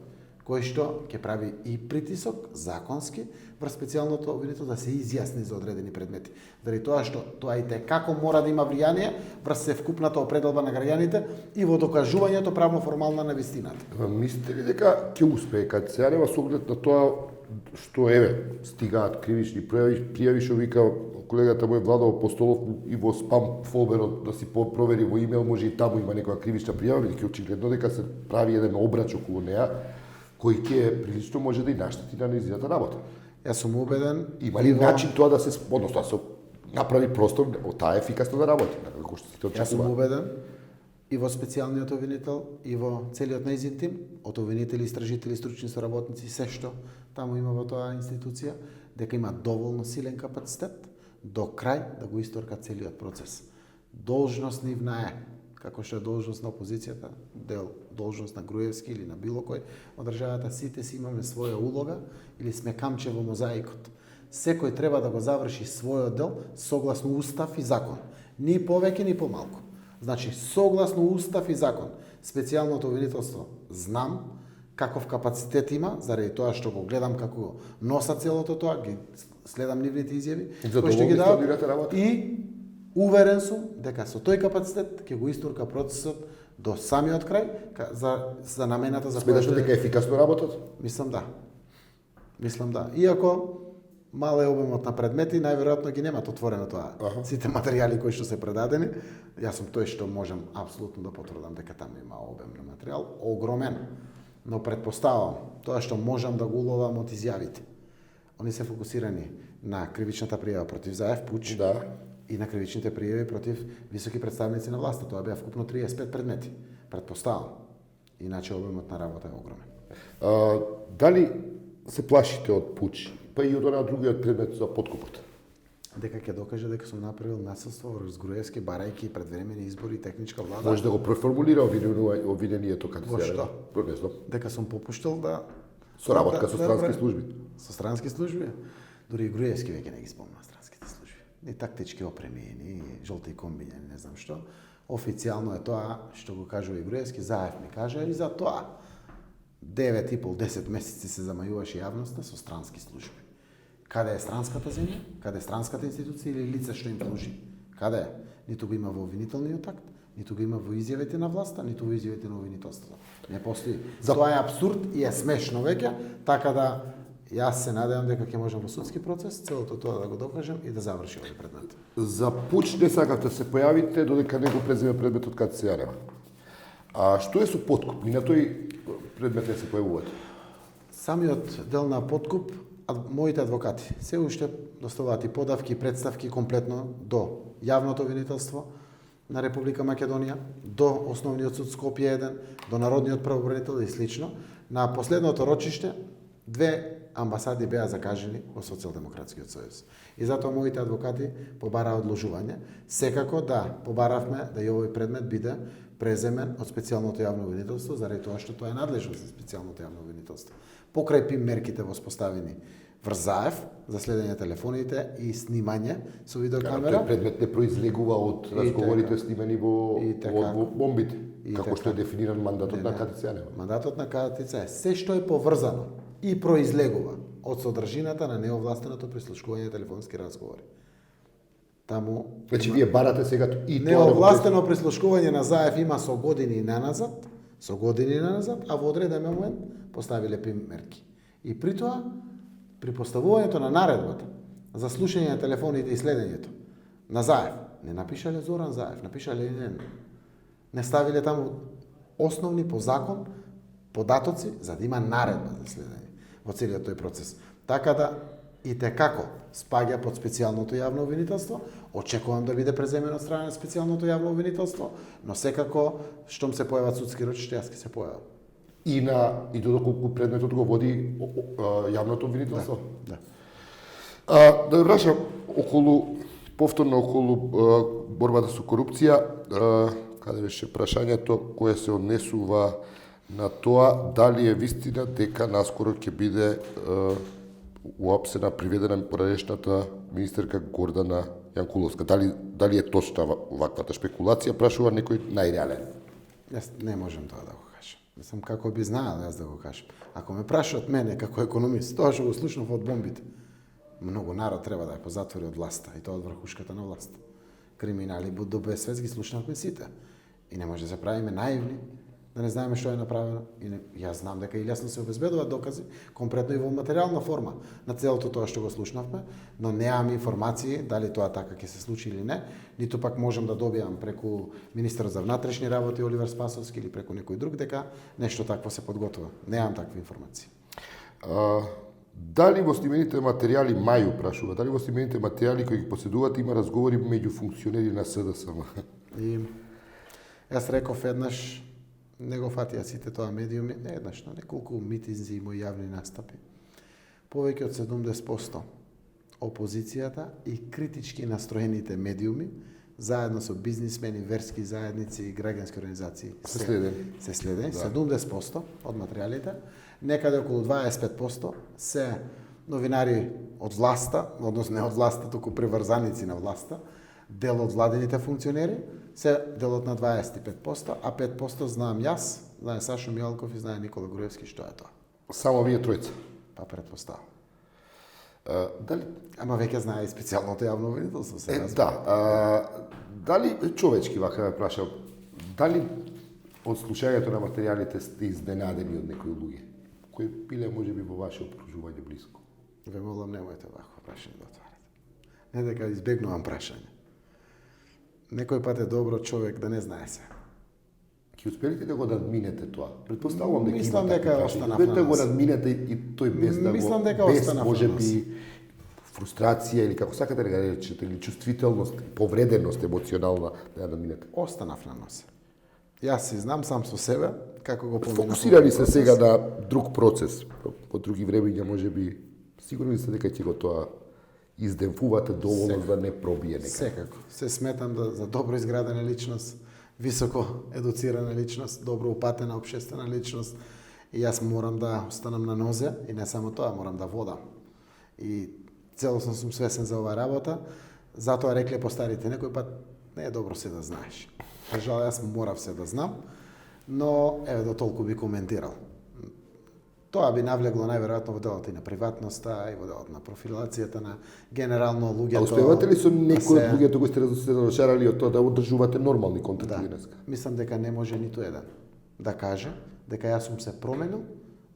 кој што ќе прави и притисок законски врз специјалното обвинителство да се изјасни за одредени предмети. Заради тоа што тоа и како мора да има влијание врз севкупната определба на граѓаните и во докажувањето правно формална на вистината. Мислите ли дека ќе успее кацарјава со оглед на тоа што стигаат кривични пријави што вика колегата мој Владо Апостолов и во спам фолдерот да си провери во имејл, може и таму има некоја кривична пријава, бидејќи очигледно дека се прави еден обрач околу неа кој ќе прилично може да и наштети на нејзината работа. Јас сум убеден. Има ли начин тоа да се, односно да се направи простор од таа ефикасно да работи, како што сите очекуваат? Јас сум убеден и во специјалниот обвинител и во целиот нејзин тим, од обвинители, истражители, стручни соработници, се што таму има во тоа институција, дека има доволно силен капацитет до крај да го исторка целиот процес. Должност нивна е, како што е должност на опозицијата, должност на Груевски или на било кој од државата, сите си имаме своја улога или сме камче во мозаикот. Секој треба да го заврши својот дел согласно устав и закон. Ни повеќе, ни помалку. Значи, согласно устав и закон, специјалното обвинителство знам каков капацитет има, заради тоа што го гледам како носа целото тоа, ги следам нивните изјави, кои што ги дават и уверен сум дека со тој капацитет ќе го истурка процесот до самиот крај за намената за која што дека ефикасно работат? Мислам да. Иако мал е обемот на предмети, најверојатно ги немат отворено тоа. Сите материјали кои што се предадени, јас сум тој што можам апсолутно да потврдам дека таму има обем на материјал, огромен. Но предпоставам тоа што можам да го уловам од изјавите. Они се фокусирани на кривичната пријава против Заев, Пуч, и на кривичните пријави против високи представници на власта. Тоа беа вкупно 35 предмети. Предпоставам. Иначе обемот на работа е огромен. Дали се плашите од Пуч, па и од онаа другиот предмет за подкупот? Дека ќе докаже дека сум направил насилство врз Груевски, барајќи предвремени избори и техничка влада. Може да го преформулира обвинението каде се Што? Дека сум попуштил да соработка со странски служби. Со странски служби? Дури и Груевски веќе не ги спомна странските служби. Ни тактички опреми, ни жолти комбиња, не знам што. Официјално е тоа што го кажува и Груевски, Заев ми кажа и за тоа 9,5-10 месеци се замајуваше јавноста со странски служби. Каде е странската земја? Каде е странската институција или лице што им служи? Каде е? Ниту го има во обвинителниот акт, ниту го има во изјавите на власта, ниту во изјавите на обвинителството. Не постои. Тоа е апсурд и е смешно веќе, така да јас се надевам дека ќе можам во судски процес целото тоа да го докажам и да заврши овој предмет. За Пуч не сакате се појавите додека не го преземе предметот каде се јанева. А што е со подкуп? И на тој предмет не се појавувате? Самиот дел на подкуп, моите адвокати се уште доставуваат и подавки, представки комплетно до јавното обвинителство на Република Македонија, до Основниот суд Скопје 1, до Народниот правобранител и слично. На последното рочиште 2 амбасади беа закажени во Социјалдемократскиот сојуз. И затоа моите адвокати побараа одложување. Секако да побаравме да и овој предмет биде преземен од специјалното јавно обвинителство, заради тоа што тоа е надлежност за специјалното јавно обвинителство. Покрај ПИМ мерките воспоставени врз Заев за следење телефоните и снимање со видеокамера. Тој предмет не произлегува од разговорите снимани во бомбите, како што е дефиниран мандатот на КТЦ. Мандатот на КТЦ е се што е поврзано и произлегува од содржината на неовластеното прислушкување на телефонски разговори. Таму значи вие барате сега и тоа неовластено прислушкување на Заев има со години наназад, а во одреден момент поставиле ПИМ мерки. И при тоа, при поставувањето на наредбата за слушање на телефоните и следењето на Заев, не напишале Зоран Заев, напишале не ставиле таму основни по закон податоци за да има наредба за следење во целиот тој процес. Така да и како спаѓа под специјалното јавно обвинителство, очекувам да биде преземено од страна на специјалното јавно обвинителство, но секако штом се појават судски рочишта, јас ќе се појавам. И додоколку предметот го води јавното обвинителство? Да. Да врашам повторно околу борбата со корупција, каде беше прашањето кое се однесува на тоа дали е вистина дека наскоро ќе биде уапсена, приведена поранешната министерка Гордана Јанкуловска. Дали е точна ваквата шпекулација, прашува некој најреален? Јас не можам тоа да го кажам. Мислам, како би знаел, јас да го кажам. Ако ме прашаат мене како економист, тоа што го слушнав од бомбите, многу народ треба да ја позатвори од власта, и тоа од врхушката на власта. Криминали до без свет ги слушнавме сите. И не може да се правиме наивни, да не знаеме што е направено. И не, јас знам дека и лесно се обезбедуваат докази, компретно и во материјална форма на целото тоа што го слушнавме, но неам информации дали тоа така ќе се случи или не, ниту пак можам да добијам преку министерот за внатрешни работи Оливер Спасовски или преку некој друг дека нешто такво се подготвува. Неам такви информации. Дали во снимените материјали, Мају прашува, дали во снимените материјали кои ги поседувате има разговори меѓу функционери на СДСМ? И јас реков еднаш, не го фатија сите тоа медиуми, не еднаш, на неколку митинзи и мои јавни настапи. Повеќе од 70% опозицијата и критички настроените медиуми, заедно со бизнисмени, верски заедници и граѓански организации се следени. Да. 70% од материјалите, некаде околу 25% се новинари од власта, односно не од власта, туку приврзаници на власта, дел од владените функционери, се делот на 25%, а 5% знаам јас, знае Сашо Мијалков и знае Никола Груевски што е тоа. Само вие тројца? Па предпоставам. Дали... Ама веќе знае и специјалното јавно обвинителство се разбира. Да. Дали, човечки вака ме прашав, дали од слушањето на материјалите сте изненадени од некои луѓе? Кои биле можеби во ваше окружување блиско? Ве молам, немојте вакво прашање да отварате. Не дека избегнувам прашање. Некој пат е добро човек да не знае се. Ќе успеете да го надминете тоа? Предпоставувам дека мислам има дека останав на нас. Да го нас. надминете и тој без да Мислам го... дека без останав на можеби фрустрација или како сакате да го речете, или чувствителност, повреденост емоционална да ја надминете. Останав на носе. Јас си знам сам со себе како го поминав. Фокусирани се сега на друг процес. Во други времења можеби сигурни сте дека ќе го тоа издемфувате доволно да не пробие некако. Секако. Се сметам да за добро изградена личност, високо едуцирана личност, добро упатена општествена личност, и јас морам да останам на нозе и не само тоа, морам да водам. И целосно сум свесен за оваа работа, затоа рекле постарите, некој пат не е добро се да знаеш. Жал, јас морав се да знам, но еве до толку би коментирал. Тоа би навлегло најверојатно во делот и на приватноста, и во делот на профилацијата на генерално луѓето. А успевате ли со некои од луѓето кои сте се разочарали од тоа да одржувате нормални контакти денеска? Мислам дека не може ниту еден да каже дека јас сум се променил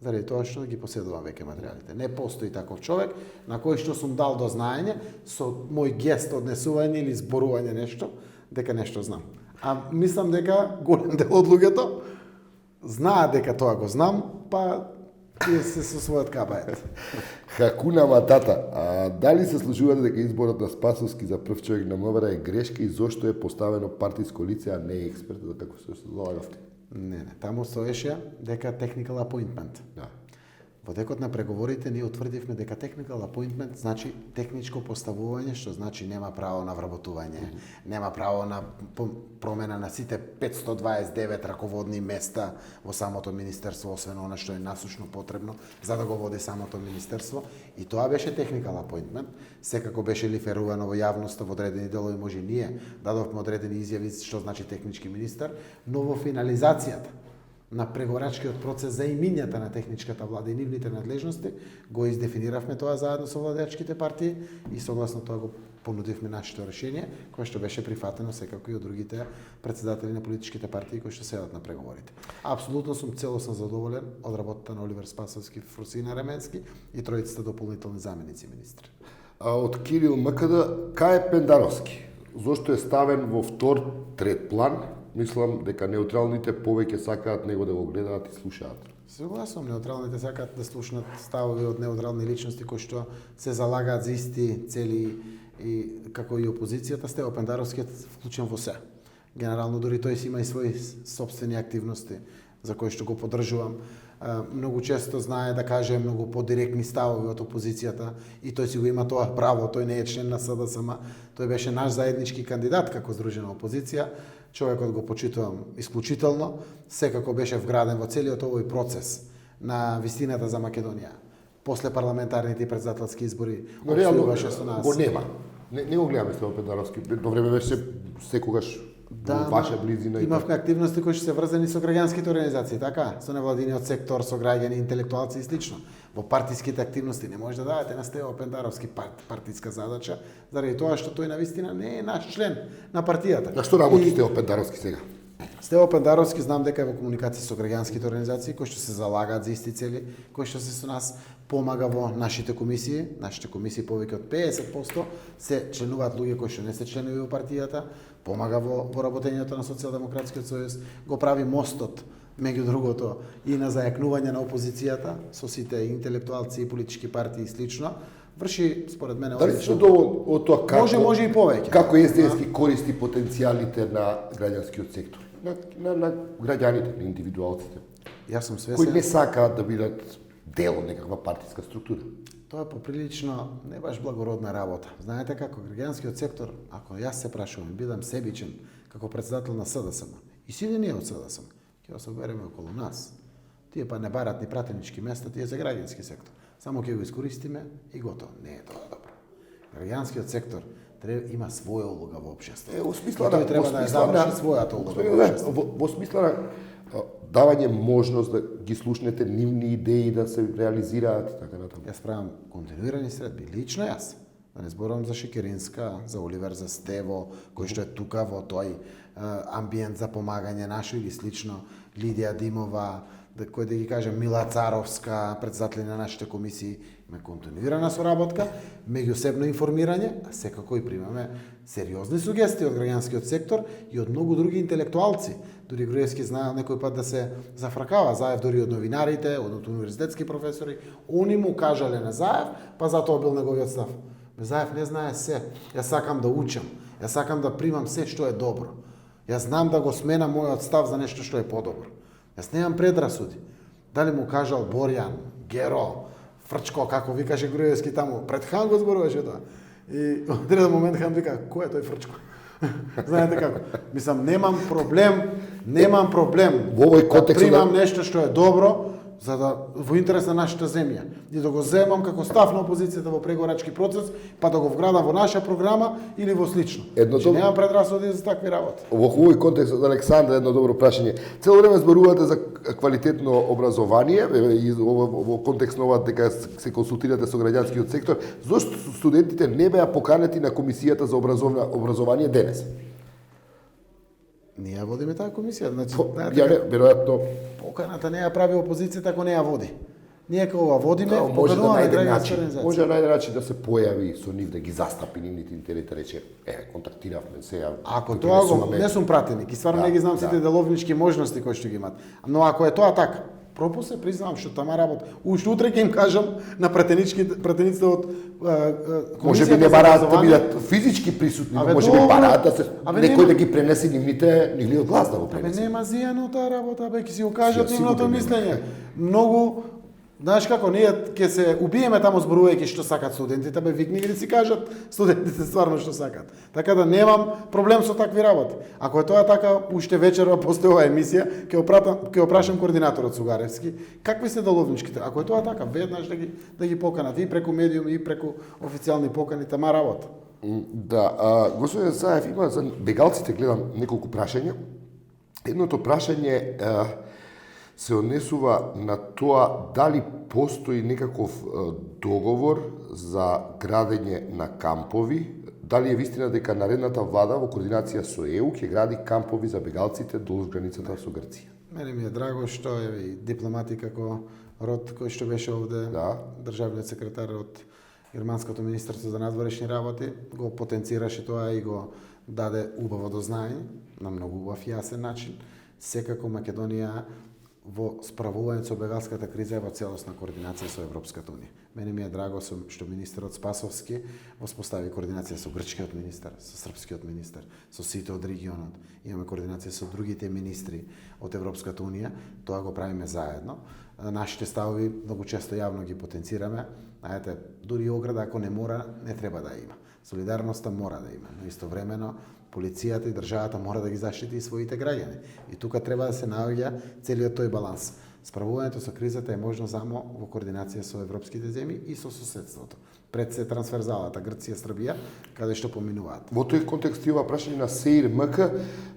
заради тоа што ги поседувам веќе материјалите. Не постои таков човек на кој што сум дал до знаење со мој гест однесување или зборување нешто, дека нешто знам. А мислам дека голем дел од луѓето знаат дека тоа го знам, па тие се со својот кабајет. Хакуна Матата, дали се служувате дека изборот на Спасовски за прв човек на МВР е грешка и зошто е поставено партиско лице, а не е експерт, за како се залагавте? Не, таму стоеше дека technical appointment. Да. Во текот на преговорите ние утврдивме дека technical appointment значи техничко поставување, што значи нема право на вработување, нема право на промена на сите 529 раководни места во самото министерство, освен она што е насушно потребно за да го води самото министерство. И тоа беше technical appointment. Секако беше лиферувано во јавноста, во одредени делови, може ние дадовме одредени изјави што значи технички министер, но во финализацијата на преговорачкиот процес за имињата на техничката влада и нивните надлежности, го издефиниравме тоа заедно со владеачките партии и согласно тоа го понудивме нашето решение, кое што беше прифатено секако и од другите претседатели на политичките партии кои што седат на преговорите. Апсолутно сум целосно задоволен од работата на Оливер Спасовски, Фрусина Ременски и тројцата дополнителни заменици министри. А од Кирил МКД, кај е Пендаровски? Зошто е ставен во втор, трет план? Мислам дека неутралните повеќе сакаат него да го гледаат и слушаат. Согласувам, неутралните сакаат да слушнат ставови од неутрални личности кои што се залагаат за исти цели и како и опозицијата. Стево Пендаровски е вклучен во се. Генерално дури тој си има и своји сопствени активности за кои што го поддржувам. Многу често знае да каже многу подиректни ставови од опозицијата и тој си го има тоа право, тој не е член на СДСМ, тој беше наш заеднички кандидат како здружена опозиција. Човекот го почитувам исклучително, секако беше вграден во целиот овој процес на вистината за Македонија. После парламентарните и председателски избори, но реално со нас. Го нема. Не го гледаме Стево Пендаровски. До време беше секогаш во ваша близина? Имавме активности кои што се врзани со граѓанските организации, така, со невладиниот сектор, со граѓани, интелектуалци и слично. Во партиските активности не може да дадете на Стево Пендаровски партиска задача, заради тоа што тој навистина не е наш член на партијата. На што работи Стево Пендаровски сега? Стево Пендаровски знам дека е во комуникација со граѓанските организации кои што се залагаат за исти цели, кои што се со нас помага во нашите комисии. Нашите комисии повеќе од 50% се членуваат луѓе кои што не се членови во партијата, помага во работењето на Социјалдемократскиот сојуз, го прави мостот меѓу другото и на зајакнување на опозицијата со сите интелектуалци и политички партии и слично. Врши според мене Дали се доволно од тоа како може и повеќе. Како СДС ги користи потенцијалите на граѓанскиот сектор, на граѓаните, на индивидуалците, Јас сум кои свесен. не сакаат да бидат дел од некаква партиска структура. Тоа е поприлично не баш благородна работа. Знаете како граѓанскиот сектор, ако јас се прашувам, бидам себичен како председател на СДСМ и сите ние од СДСМ, ќе се обереме околу нас. Тие па не барат ни пратенички места, тие за граѓански сектор. Само ќе го искористиме и готово. Не е тоа добро. Граѓанскиот сектор има своја улога во општеството. Во смисла тој треба да ја заврши својата улога во општеството. Во смисла на давање можност да ги слушнете нивни идеи да се реализираат така натаму. Јас правам континуирани средби, лично јас. Да не зборувам за Шекеринска, за Оливер, за Стево, кој што е тука во тој амбиент за помагање нашо или слично, Лидија Димова, кој да ги кажем Мила Царовска, председатели на нашите комисии, има континуирана соработка, меѓусебно информирање, а секако и примаме сериозни сугестии од граѓанскиот сектор и од многу други интелектуалци. Дури Груевски знае некој пат да се зафракава Заев дури од новинарите, од универзитетски професори, они му кажале на Заев, па затоа бил неговиот став. Заев не знае се. Јас сакам да учам, јас сакам да примам се што е добро. Јас знам да го сменам мојот став за нешто што е подобро. Јас немам предрасуди. Дали му кажал Борјан, Геро, Фрчко, како викаше Груевски таму, пред Хан го зборуваше тоа. И од еден момент Хан вика, кој е тој Фрчко? Знаете како? Мислам, немам проблем Во овој контекст да примам нешто што е добро, за да во интерес на нашата земја и да го земам како став на опозицијата во преговорачки процес, па да го вградам во наша програма или во слично. Немам предрасуди за такви работи. Во овој контекст од Александра едно добро прашање. Цело време зборувате за квалитетно образование и во контекст на ова дека се консултирате со граѓанскиот сектор. Зошто студентите не беа поканети на комисијата за образование денес? Ние водиме таа комисија, значи веројатно поканата не ја прави опозицијата ако не ја води. Ние кога ја водиме, може да покануваме најде граѓански начин, организации. може да најде начин да се појави со нив да ги застапи нивните интереси, рече, контактиравме се. Ако тоа го не сум пратеник и стварно не ги знам сите деловнички можности кои што ги имат. Но ако е тоа така, пропуст се признавам што тама работа. Уште утре ќе им кажам на пратениците од може би не бараат да бидат физички присутни, може би бараат да се некој да ги пренесе нивниот глас да го пренесе. Нема зијано таа работа, ќе си го кажат нивното мислење. Многу знаеш како, ние ќе се убиеме таму зборувајќи што сакат студентите, викни ги да си кажат студентите стварно што сакат. Така да немам проблем со такви работи. Ако е тоа така, уште вечерва после оваа емисија ќе опрашам координаторот Сугаревски, какви се деловничките. Ако е тоа така, веднаш да ги поканат и преку медиуми и преку официјални покани, тама работа. Да, господин Заев, има за бегалците гледам неколку прашања. Едното прашање се однесува на тоа дали постои некаков договор за градење на кампови, дали е вистина дека наредната влада во координација со ЕУ ќе гради кампови за бегалците долж границата со Грција. Мене ми е драго што е дипломати како Рот кој што беше овде, државниот секретар од Германското министерство за надворешни работи, го потенцираше тоа и го даде убаво до знаење на многу убав и јасен начин. Секако Македонија во справувањето со бегалската криза е во целосна координација со Европската унија. Мене ми е драго што министерот Спасовски воспостави координација со грчкиот министер, со српскиот министер, со сите од регионот. Имаме координација со другите министри од Европската унија. Тоа го правиме заедно. Нашите ставови многу често јавно ги потенцираме. Знаете, дури ограда ако не мора, не треба да има. Солидарноста мора да има, но истовремено полицијата и државата мора да ги заштити и своите граѓани. И тука треба да се наоѓа целиот тој баланс. Справувањето со кризата е можно само во координација со европските земји и со соседството. Пред се трансферзалата Грција, Србија, каде што поминуваат. Во тој контекст и ова прашање на Сеир МК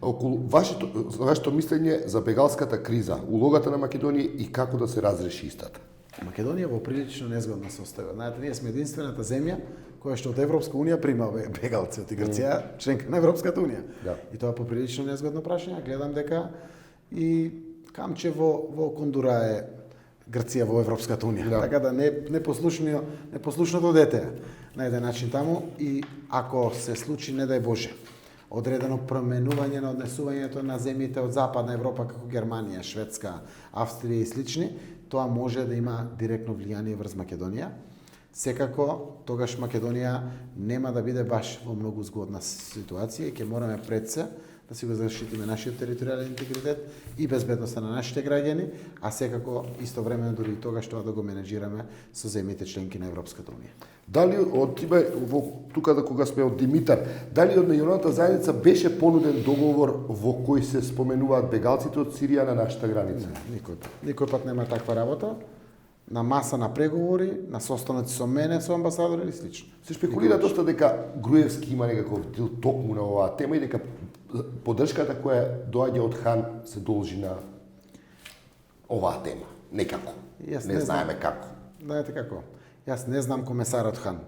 околу вашето мислење за бегалската криза, улогата на Македонија и како да се разреши истата. Македонија во прилично незгодна состојба. Знаете, ние сме единствената земја која што од Европска унија прима бегалци, од Грција, членка на Европската унија. Да. И тоа по прилично незгодно прашање, гледам дека и камче во кондура е Грција во Европската унија. Да. Така да непослушното дете на еден начин таму и ако се случи, не дај Боже, одредено променување на однесувањето на земјите од Западна Европа како Германија, Шведска, Австрија и слични, тоа може да има директно влијание врз Македонија. Секако, тогаш Македонија нема да биде баш во многу згодна ситуација и ќе мораме пред се да си го заштитиме нашиот територијален интегритет и безбедноста на нашите граѓани, а секако истовремено дури и тогаш тоа да го менеджираме со земјите членки на Европската унија. Дали од тебе, тука да кога сме од Димитар, дали од меѓународната заедница беше понуден договор во кој се споменуваат бегалците од Сирија на нашата граница? Не, никој пат нема таква работа. На маса на преговори, на состаноци со мене, со амбасадори или слично. Се шпекулира доста дека Груевски има некаков дел токму на оваа тема и дека поддршката која доаѓа од Хан се должи на оваа тема. Некако. Не знаеме како. Знаете како? Јас не знам комесарот Хан,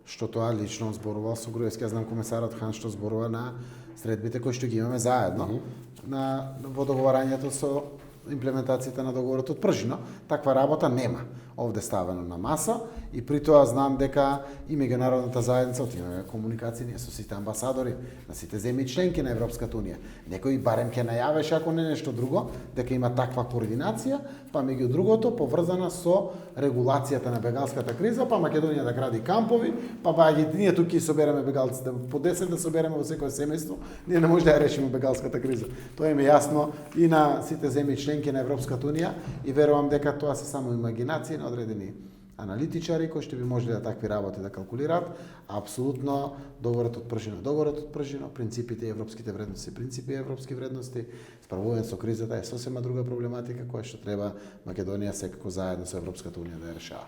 што тоа лично зборувал со Груевски. Јас знам комесарот Хан што зборува на средбите кои што ги имаме заедно во договарањето со имплементацијата на договорот од Пржино. Таква работа нема овде ставено на маса и при тоа знам дека и меѓународната заедница имаме комуникација ние со сите амбасадори на сите земји членки на Европската унија. Некој барем ќе најавеше, ако не нешто друго, дека има таква координација, па меѓу другото поврзана со регулацијата на бегалската криза, па Македонија да гради кампови, па баѓи ние тука ќе собереме бегалците по 10 да собереме во секое семејство, ние не може да ја решиме бегалската криза. Тоа им е јасно и на сите земји членки на Европската унија и верувам дека тоа се само имагинации на одредени аналитичари кои што би можеле да такви работи да калкулираат. Апсолутно договорот од Пржино, принципите и европските вредности, принципи и европски вредности, справување со кризата е сосема друга проблематика која што треба Македонија секако заедно со Европската унија да ја решава.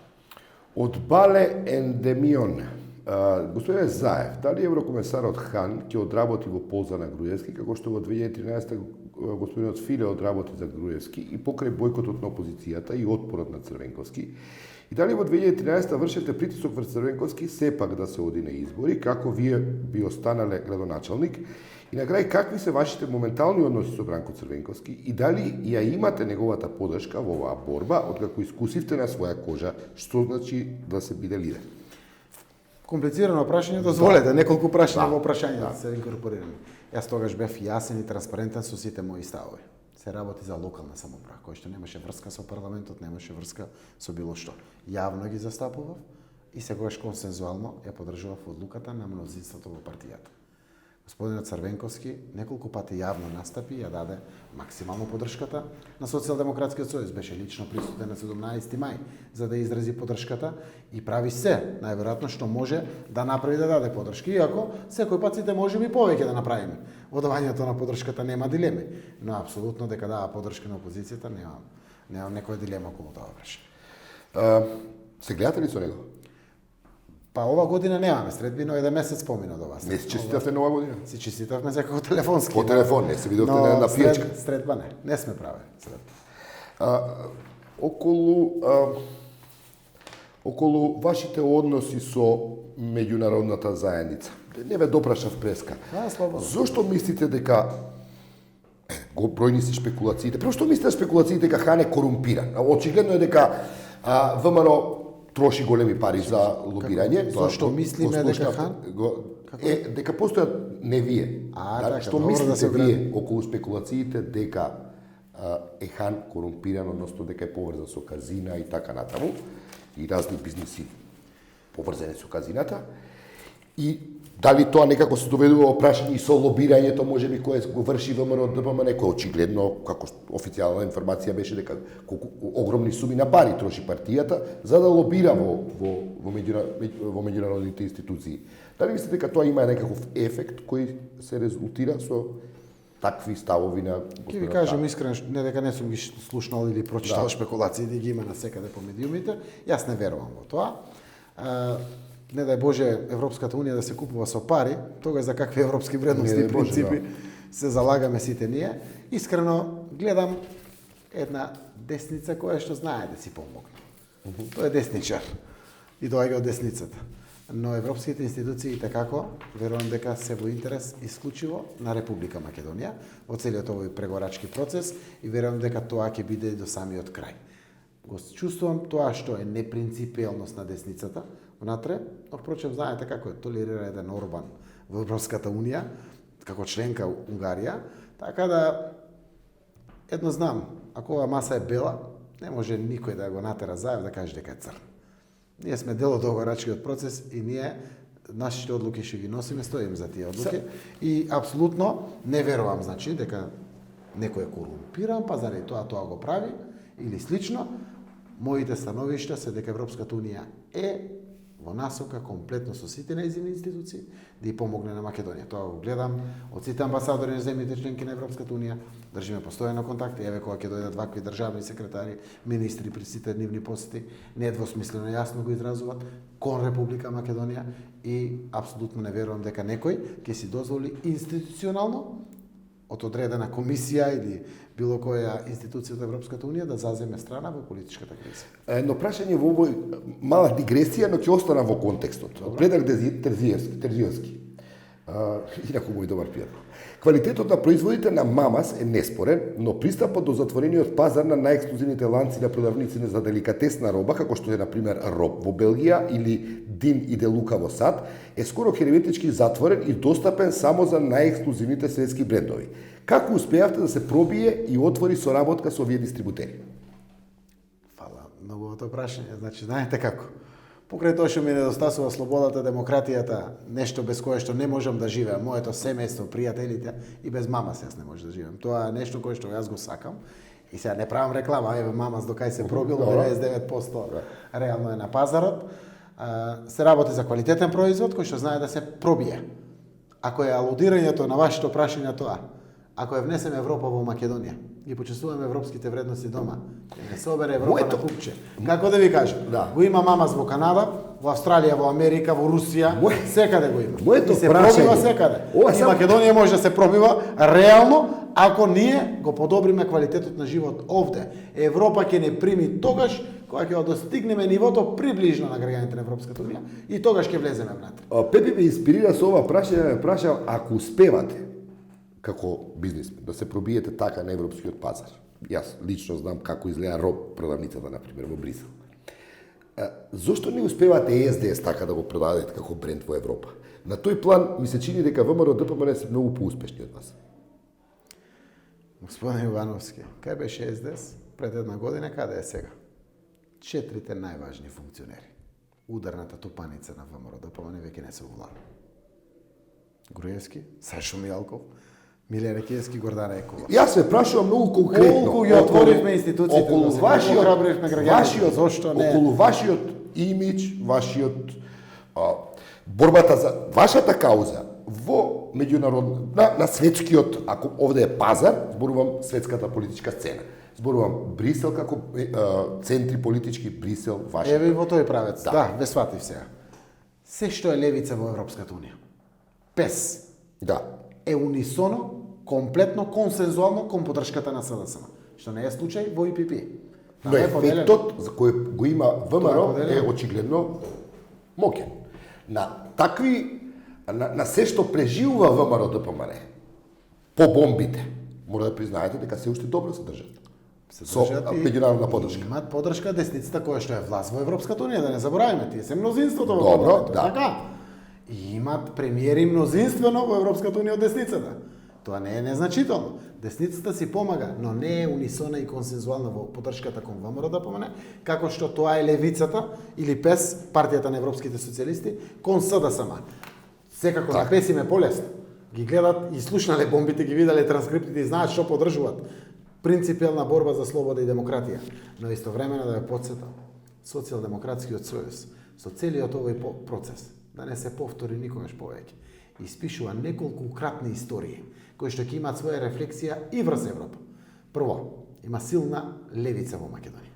Од Бале Ендемион, господине Заев, дали еврокомесарот Хан ќе одработи во полза на Груевски, како што во 2013 господинот Филе одработи за Груевски и покрај бојкотот на опозицијата и отпорот на Црвенковски? И дали во 2013 вршете притисок врз Црвенковски сепак да се оди на избори, како вие би останале градоначалник? И на крај, какви се вашите моментални односи со Бранко Црвенковски и дали ја имате неговата поддршка во оваа борба, откако искусивте на своја кожа, што значи да се биде лидер? Комплицирано прашање, дозволете, неколку прашања во прашањето да се инкорпорираме. Јас тогаш бев јасен и транспарентен со сите мои ставови. Се работи за локална самоуправа, која што немаше врска со парламентот, немаше врска со било што. Јавно ги застапував и секогаш консензуално ја поддржував одлуката на мнозинството во партијата. Господинот Црвенковски неколку пати јавно настапи и ја даде максимално поддршката на Социјалдемократскиот сојуз. Беше лично присутен на 17 мај за да изрази поддршката и прави се, најверојатно што може да направи да даде поддршка. Иако секој пат сите можеби повеќе да направиме. Во давањето на поддршката нема дилеми, но апсолутно дека дава поддршка на опозицијата немам некоја дилема околу тоа прашање. Се гледате ли со него? Па ова година немаме средби, но еден месец помина до вас. Не се честитавте нова година? Си честитавме секако телефонски. По телефон, не се видовте на пијачка. Средба не сме правили средба. Околу вашите односи со меѓународната заедница. Не ве допрашав преска. Слободно. Зошто мислите дека бројни се шпекулациите? Прво што мислите шпекулациите дека Хан е корумпиран? Очигледно е дека ВМРО троши големи пари за лобирање. Зошто мислиме дека Хан? Дека постојат не вие. Што мислите вие околу шпекулациите дека е Хан корумпиран, односно дека е поврзан со казина и така натаму, и разни бизниси поврзани со казината, и дали тоа некако се доведува во прашање и со лобирањето, можеби кое го врши ВМРО ДПМН, кој очигледно, како официјална информација беше дека колку огромни суми на пари троши партијата за да лобира во меѓународните институции. Дали мислите дека тоа има некаков ефект кој се резултира со такви ставови на Ќе ви кажам искрено, не дека не сум ги слушнал или прочитал спекулации, да ги има насекаде по медиумите, јас не верувам во тоа. Не дај Боже Европската унија да се купува со пари, тогаш за какви европски вредности и принципи се залагаме сите ние. Искрено гледам една десница која што знае да си помогне. Тој е десничар и доаѓа од десницата. Но европските институции како верувам дека се во интерес исклучиво на Република Македонија во целиот овој преговорачки процес и верувам дека тоа ќе биде до самиот крај. Го чувствувам тоа што е непринципиелност на десницата внатре, но впрочем знаете како е толерира еден Орбан во Европската унија како членка Унгарија, така да едно знам, ако оваа маса е бела, не може никој да го натера заев да каже дека е црн. Ние сме дел од договорачкиот процес и ние нашите одлуки што ги носиме, стоиме за тие одлуки и апсолутно не верувам дека некој е корумпиран, па заради тоа го прави или слично. Моите становишта се дека Европската унија е во насока комплетно со сите нејзини институции да ја помогне на Македонија. Тоа го гледам од сите амбасадори на земјите членки на Европската унија, држиме постојано контакти, еве кога ќе дојдат вакви државни секретари, министри при сите нивни посети, недвосмислено јасно го изразуваат кон Република Македонија и апсолутно не верувам дека некој ќе си дозволи институционално од одредена комисија или било која институција од Европската унија да заземе страна во политичката криза. Едно прашање во овој мала дигресија, но ќе остана во контекстот. Предраг Терзиевски. Инаку мој добар пријател. Квалитетот на производите на МАМАС е неспорен, но пристапот до затворениот пазар на најексклузивните ланци на продавници за деликатесна роба, како што е на пример Роб во Белгија или Дин и Делука во САД, е скоро херметички затворен и достапен само за најексклузивните светски брендови. Како успеавте да се пробие и отвори соработка со овие дистрибутери? Фала, многу тоа прашање. Значи, знаете како? Покрај тоа што ми недостасува слободата, демократијата, нешто без кое што не можам да живеам, моето семејство, пријателите и без МАМАС јас не можам да живеам. Тоа е нешто кое што јас го сакам. И сега не правам реклама, еве МАМАС до кај се пробил, 99% реално е на пазарот. Се работи за квалитетен производ кој што знае да се пробие. Ако е алудирањето на вашето прашање тоа, ако е внесеме Европа во Македонија, ги почувствуваме европските вредности дома. Не се обере Европа на купче. Како да ви кажам? Го има МАМАС во Канада, во Австралија, во Америка, во Русија, секаде го има. И се пробива секаде. И Македонија може да се пробива реално ако ние го подобриме квалитетот на живот овде. Европа ќе не прими тогаш кога ќе достигнеме нивото приближно на граѓаните на Европската унија и тогаш ќе влеземе внатре. Пепи ме инспирира со ова прашање, прашам ако успевате како бизнисмен да се пробиете така на европскиот пазар. Јас лично знам како изгледа Роб продавницата на пример во Брисел. Зошто не успевате ЕСДС така да го продадете како бренд во Европа? На тој план ми се чини дека ВМРО ДПМН се многу поуспешни од вас. Господин Ивановски, кај беше ЕСДС пред една година, каде е сега? 4 најважни функционери. Ударната тупаница на ВМРО ДПМН веќе не се увлада. Груевски, Сашо Мијалков, Миле Рекиевски, Гордана Екова. Јас се прашувам многу конкретно. Колку ги отворивме институциите, околу вашиот имидж, вашиот борбата за вашата кауза во меѓународна на светскиот, ако овде е пазар, зборувам светската политичка сцена. Зборувам Брисел како центри политички, Брисел, Вашингтон. Еве во тој правец. Да, ве сватив сега. Се што е левица во Европската унија. ПЕС. Да. Е унисоно, комплетно консензуално кон поддршката на СДСМ, што не е случај во ИПП. Но ефектот за кој го има ВМРО е очигледно моќен. На такви на се што преживува ВМРО ДПМН по бомбите, мора да признаете дека се уште добро се држат. Со меѓународна поддршка. Имаат поддршка десницата која што е власт во Европската унија, да не забораваме, тие се мнозинството во Добро, да. Така. И имаат премиери мнозинствено во Европската унија од десницата. Тоа не е незначително. Десницата си помага, но не е унисона и консензуална во поддршката кон ВМРО ДПМН, како што тоа е левицата или ПЕС, партијата на европските социјалисти, кон СДСМ. Секако на ПЕС им е полесно. Ги гледат и слушнале бомбите, ги виделе транскриптите и знаат што поддржуваат. Принципиелна борба за слобода и демократија. Но истовремено да ве потсетам, Социјалдемократскиот сојуз со целиот овој процес да не се повтори никогаш повеќе. испишува неколку кратни истории, кои што ќе имаат своја рефлексија и врз Европа. Прво, има силна левица во Македонија.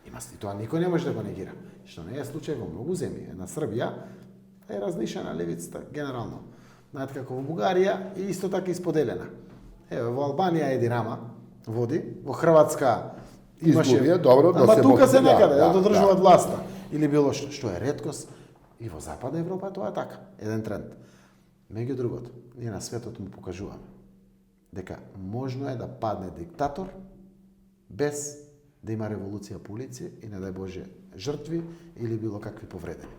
И тоа никој не може да го негира. Што не е случај во многу земји. Една Србија е разнишена левицата генерално. Знаете како во Бугарија и исто така исподелена. Ево во Албанија Еди Рама води, во Хрватска имаше добро, ама тука се некаде да одржуваат власта или било што е реткост и во Западна Европа тоа е така, еден тренд. Меѓу другото, ние на светот му покажуваме дека можно е да падне диктатор без да има револуција по улици и не дај Боже жртви или било какви повредени.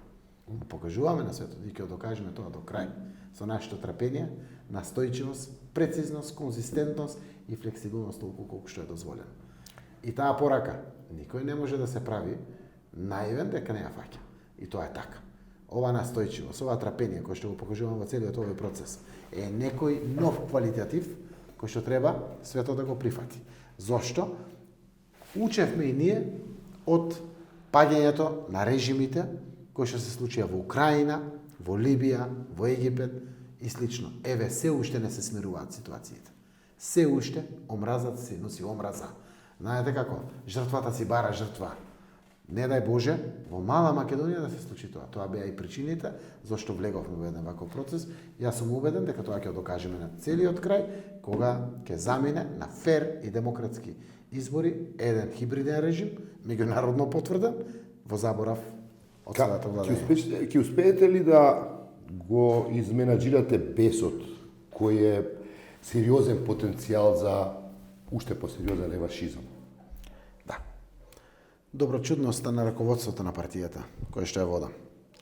Му покажуваме на светот и ќе докажеме тоа до крај со нашето трпение, настојчивост, прецизност, конзистентност и флексибилност толку колку што е дозволено. И таа порака никој не може да се прави наивен дека не ја фаќа. И тоа е така. Ова настојчивост, ова трпение кој што го покажуваме во целиот овој процес е некој нов квалитатив кој што треба светот да го прифати. Зошто? Учевме и ние од паѓањето на режимите кои што се случија во Украина, во Либија, во Египет и слично. Еве, се уште не се смируваат ситуациите. Се уште омразата си носи омраза. Знаете како? Жртвата си бара жртва. Не дај Боже, во мала Македонија да се случи тоа. Тоа беа и причините зашто влеговме во еден ваков процес. Јас сум убеден дека тоа ќе докажеме на целиот крај, кога ќе замине на фер и демократски избори еден хибриден режим, меѓународно потврден, во заборав од садата владење. Ќе успеете ли да го изменаџирате бесот, кој е сериозен потенцијал за уште посериозен реваншизам? Да. Доброчудноста на раководството на партијата, кој што ја вода.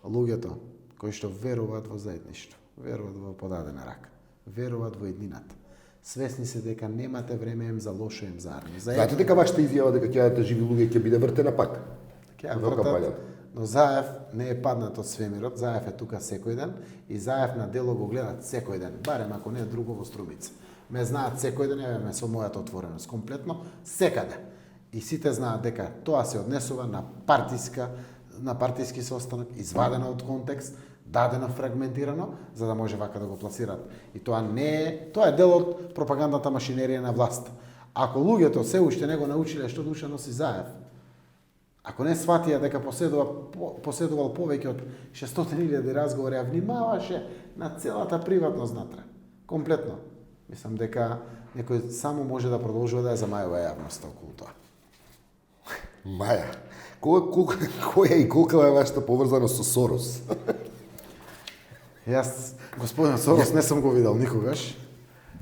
Луѓето кои што веруваат во заедништво, веруваат во подадена рака, веруваат во еднината. Свесни се дека немате време им за лошо, им за армија. Знаете дека вашата изјава дека ќе дадете живи луѓе ќе биде вртена пак? Ќе ја вртат, но Заев не е паднат од свемирот, Заев е тука секој ден и Заев на дело го гледат секој ден, барем ако не е друго во Струмица. Ме знаат секој ден, ме со мојата отвореност, комплетно, секаде. И сите знаат дека тоа се однесува на партиски состанок, извадено од контекст, дадено фрагментирано, за да може вака да го пласираат. И тоа е дел од пропагандната машинерија на власт. Ако луѓето се уште не го научиле што душа носи Заев, ако не сватија дека поседувал повеќе од 600.000 разговори, а внимаваше на целата приватност натре, комплетно, мислам дека некој само може да продолжува да ја замајува јавноста околу тоа. Маја, која и колка е вашата поврзаност со Сорос? Јас, господин Сорос, не сум го видел никогаш,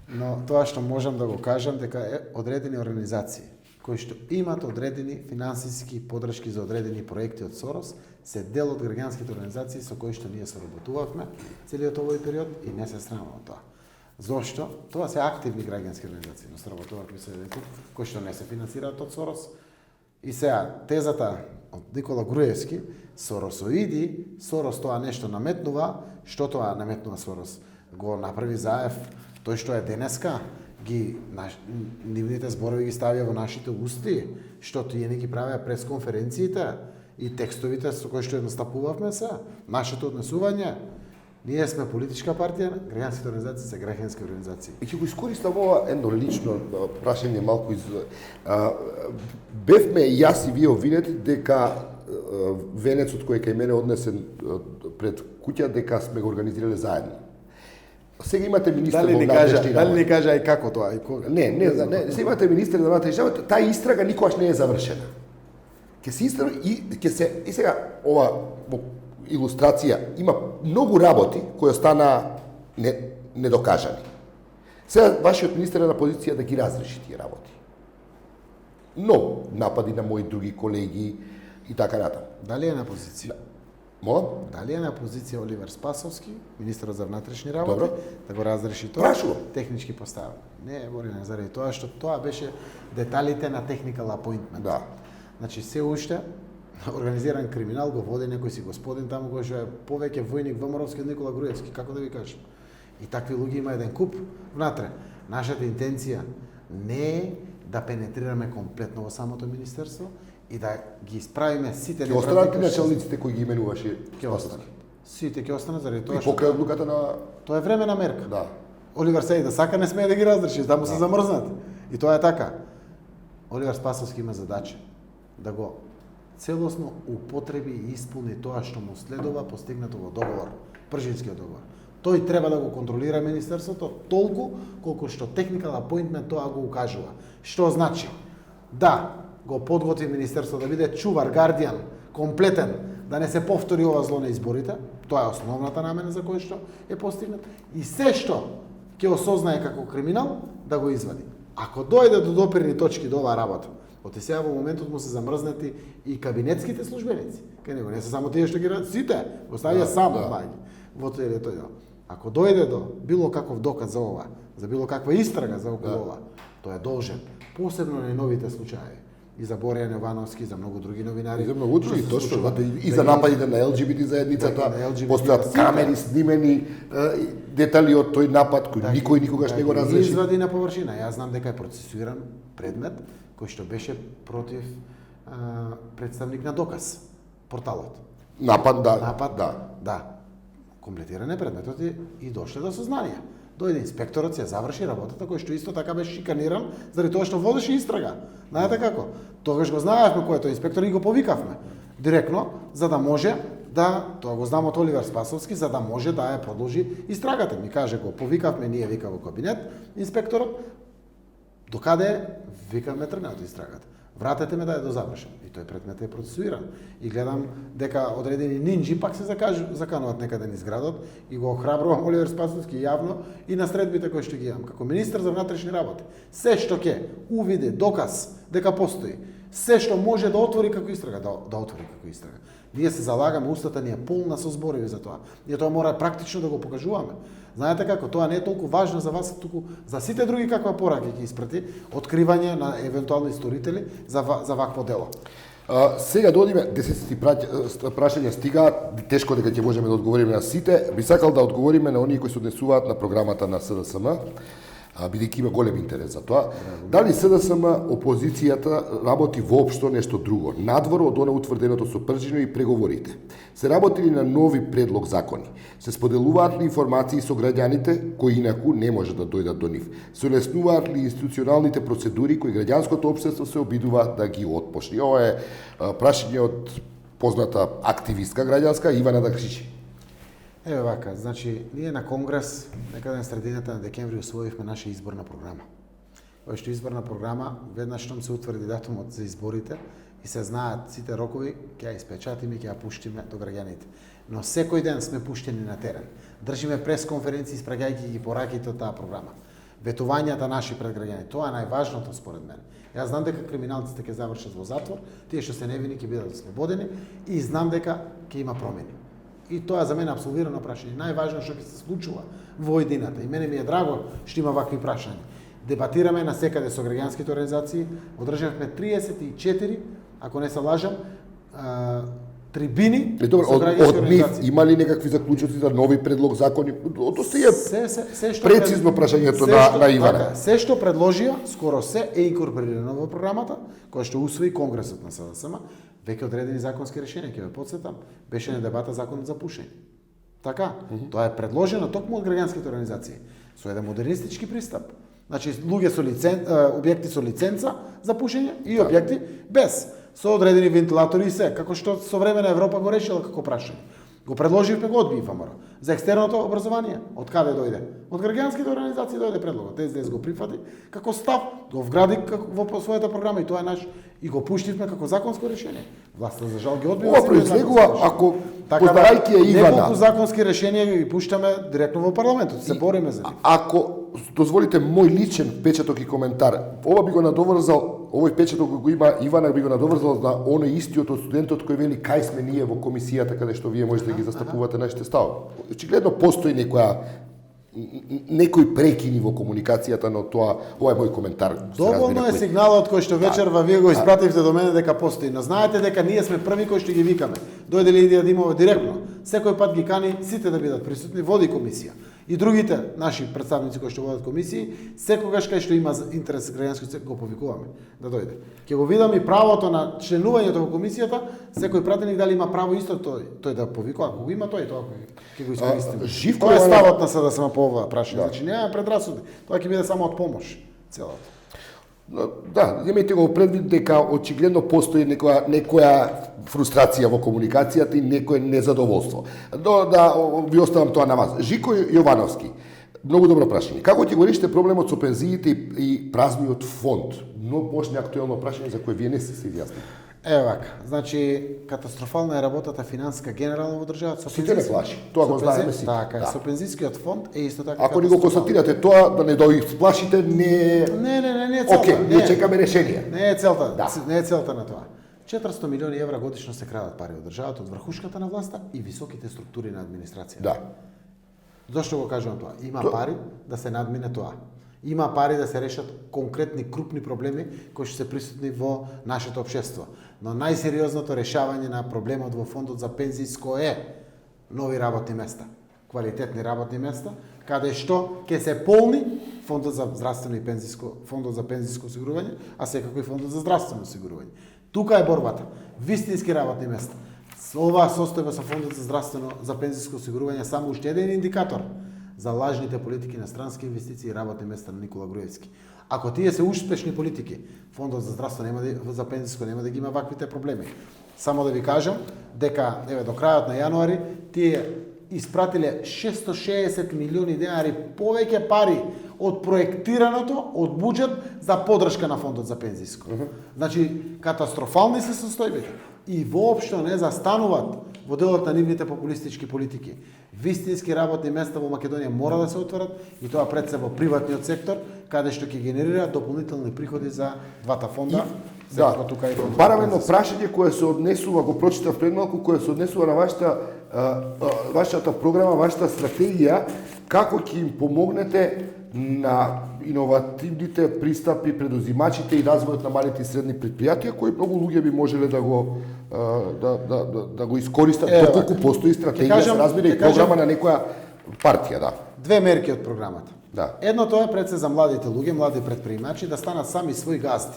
но тоа што можам да го кажам дека е одредени организации кои што имат одредени финансиски подршки за одредени проекти од Сорос, се дел од граѓанските организации со кои што ние соработувавме целиот овој период и не се срамувам тоа. Зошто? Тоа се активни граѓански организации, но соработувавме со еден куп кои што не се финансираат од Сорос. И сега тезата од Никола Груевски, Соросоиди, Сорос тоа нешто наметнува, што тоа наметнува Сорос? Го направи Заев, тој што е денеска, нивните зборови ги ставија во нашите усти, што тие не ги правеа пресконференциите и текстовите со кои што настапувавме се, нашето однесување. Ние сме политичка партија, граѓанските организации се граѓански организации. И ќе го искористам ова едно лично прашање малку из... Бевме јас и вие обвинети дека венецот кој кај мене однесен пред куќа дека сме го организирале заедно. Сега имате министер во внатрешни работи. Дали не кажа и како тоа и кога? Не, сега имате министер во внатрешни работи, таа истрага никогаш не е завршена. Ќе се истрага и сега ова во илустрација има многу работи кои остана недокажани. Сега вашиот министер е на позиција да ги разреши тие работи. Но напади на мои други колеги и така натаму. Дали е на позиција? Молам? Дали е на позиција Оливер Спасовски, министерот за внатрешни работи, добро, да го разреши тоа? Прашувам. Технички поставен. Не, Борине, заради тоа што тоа беше деталите на technical appointment. Да. Значи се уште организиран криминал го води некој си господин таму кој што е повеќе војник ВМРО-вски од Никола Груевски, како да ви кажам. И такви луѓе има еден куп внатре. Нашата интенција не е да пенетрираме комплетно во самото министерство и да ги исправиме сите неправди. Ќе останат началниците кои ги именуваше? Ќе останат. Сите ќе останат заради тоа И покрај одлуката на тоа е времена мерка. да. Оливер Саид да сака не смее да ги разреши, да му се замрзнат. И тоа е така. Оливер Спасовски има задача да го целосно употреби и исполни тоа што му следува постигнато во договор, Пржинскиот договор. Тој треба да го контролира министерството толку колку што technical appointment тоа го укажува. Што значи? Да, го подготви министерството да биде чувар, гардијан, комплетен, да не се повтори ова зло на изборите, тоа е основната намена за која што е постигнат, и се што ќе осознае како криминал, да го извади. Ако дојде до допирни точки до оваа работа, од сега во моментот му се замрзнати и кабинетските службеници. Кај него не се само тие што ги радат, сите, го ставија сам во тој дел. Ако дојде до било каков доказ за ова, за било каква истрага за околу ова, тој е должен, посебно на новите случаи, и за Боријан Јовановски, и за многу други новинари. И за многу други, точно, и за нападите на ЛГБТ заедницата, постојат камери снимени, детали од тој напад кој никој никогаш не го разреши. Извади на површина. Јас знам дека е процесуиран предмет кој што беше против представник на Доказ, порталот. Напад, да. Напад, да. Комплетиран е предметот и дошле до сознание. Дојде инспекторот, се заврши работата, кој што исто така беше шиканиран заради тоа што водеше истрага. Знаете како? Тогаш го знаевме кој е тој инспектор и го повикавме директно, за да може да, тоа го знам од Оливер Спасовски, за да може да ја продолжи истрагата. Ми каже го повикавме, ние вика во кабинет, инспекторот, докаде викаме тргна од истрагата. Вратете ме да ја дозавршам. И тој предмет е процесуиран. И гледам дека одредени нинџи пак се закануваат некаде низ градот и го охрабрувам Оливер Спасовски јавно и на средбите кои што ги имам. Како министер за внатрешни работи, се што ќе увиде доказ дека постои, се што може да отвори како истрага, да отвори како истрага. Ние се залагаме, устата ни е полна со зборови за тоа. Ние тоа мора практично да го покажуваме. Знаете како, тоа не е толку важно за вас, туку за сите други каква порака ќе испрати, откривање на евентуални сторители за вакво дело. Сега да одиме, 10 прашања стигаат, тешко дека ќе можеме да одговориме на сите. Би сакал да одговориме на оние кои се однесуваат на програмата на СДСМ, бидејќи има голем интерес за тоа. Дали СДСМ опозицијата работи воопшто нешто друго, надвор од она утврденото со Пржино и преговорите? Се работи ли на нови предлог закони? Се споделуваат ли информации со граѓаните кои инаку не може да дојдат до нив? Се улеснуваат ли институционалните процедури кои граѓанското општество се обидува да ги отпошли? Ова е прашање од позната активистка граѓанска Ивана Дакшичи. Еве вака, значи, ние на Конгрес, некаде на средината на декември усвоивме наша изборна програма. Која што изборна програма, веднаш штом се утврди датумот за изборите и се знаат сите рокови, ќе ја испечатиме и ќе ја пуштиме до граѓаните. Но секој ден сме пуштени на терен. Држиме пресконференции испраќајќи ги пораките од таа програма. Ветувањата наши пред граѓаните, тоа е најважното според мене. Јас знам дека криминалците ќе завршат во затвор, тие што се невини ќе бидат ослободени и знам дека ќе има промени. И тоа за мене апсолвирано прашање. Најважно што ќе се случува во едината. И мене ми е драго што има вакви прашања. Дебатираме на секаде со граѓанските организации, одржавме 34, ако не се лажам, трибини со граѓански организации. Има ли некакви заклучоци за нови предлог закони? Тоа е прецизно прашањето на Ивана. Се што предложија, скоро се е инкорпорирано во програмата, која што усвои Конгресот на СДСМ, веќе одредени законски решенија, ќе ве потсетам, беше на дебата законот за пушење. Така, тоа е предложено токму од граѓанските организации, со еден модернистички пристап. Значи, луѓе со објекти со лиценца за пушење и објекти без, со одредени вентилатори и се, како што современа Европа го решила како прашање. Го предложивме, го одби ФМР. За екстерното образование, од каде дојде? Од граѓанските организации дојде предлогот. СДС го прифати како став, го вгради во својата програма и тоа е наш и го пуштивме како законско решение. Власта за жал ги одбива. Ова произлегува ако познајќи ја Ивана. Неколку законски решенија ги пуштаме директно во парламентот, се бориме за нив. Ако дозволите мој личен печаток и коментар, ова би го надоврзал, овој печаток кој го има Ивана би го надоврзал на оној истиот од студентот кој вели кај сме ние во комисијата каде што вие можете да ги застапувате нашите ставови. Очигледно постои некои прекини во комуникацијата, но тоа ова е мој коментар. Доволно е сигналот кој што вечерва вие го испративте до мене дека постои, но знаете дека ние сме први кои што ги викаме. Дојде ли Илија Димова директно секој пат ги кани сите да бидат присутни, води комисија. И другите наши представници кои што водат комисии, секогаш кај што има интерес граѓански го повикуваме да дојде. Ќе го видам и правото на членувањето во комисијата, секој пратеник дали има право исто тој да повикува, ако го има тој, тоа ќе го искористиме. Тоа е ставот на СДСМ по ова прашање. Значи нема предрасуди. Тоа ќе биде само од помош целото. Да, имајте го предвид дека очигледно постои некоја фрустрација во комуникацијата и некое незадоволство. Да ви оставам тоа на вас. Жико Јовановски, многу добро прашање. Како ќе го решите проблемот со пензиите и празниот фонд? Многу мощно актуелно прашање за кое вие не сте се изјаснили. Ева вака, значи катастрофална е работата финансиска генерално во државата со сите не плаши. Тоа го знаеме сите. Така, со пензискиот фонд е исто така. Ако ни го констатирате тоа, да не дои сплашите, не е целта. Океј, ние чекаме решение. Не е целта, не е целта на тоа. 400 милиони евра годишно се крадат пари од државата, од врхушката на власта и високите структури на администрацијата. Да. Зошто го кажувам тоа? Има пари да се надмине тоа. Има пари да се решат конкретни крупни проблеми кои што се присутни во нашето општество. Но најсериозното решавање на проблемот во фондот за пензиско е нови работни места, квалитетни работни места, каде што ќе се полни фондот за здравствено и пензиско, фондот за пензиско осигурување, а секако и фондот за здравствено осигурување. Тука е борбата. Вистински работни места. Ова состојба со фондот за здравствено за пензиско осигурување само уште еден индикатор за лажните политики на странски инвестиции и работни места на Никола Груевски. Ако тие се успешни политики, фондот за здравство за пензиско нема да ги има ваквите проблеми. Само да ви кажам дека до крајот на јануари тие испратиле 660 милиони денари повеќе пари од проектираното од буџет за поддршка на фондот за пензиско. Значи катастрофални се состојбите и воопшто не застануваат во делот на нивните популистички политики. Вистински работни места во Македонија мора да се отворат и тоа пред се во приватниот сектор, каде што ќе генерира дополнителни приходи за двата фонда. Тука и барам едно прашање кое се однесува, го прочитав пред малку, кое се однесува на вашата програма, вашата стратегија, како ќе им помогнете на иновативните пристапи, предузимачите и развојот на малите и средни предпријатија, кои многу луѓе би можеле да го искористат, доколку постои стратегија за разбира и програма на некоја партија, да. Две мерки од програмата. Да. Едното е пред се за младите луѓе, млади предприемачи да станат сами свои газди.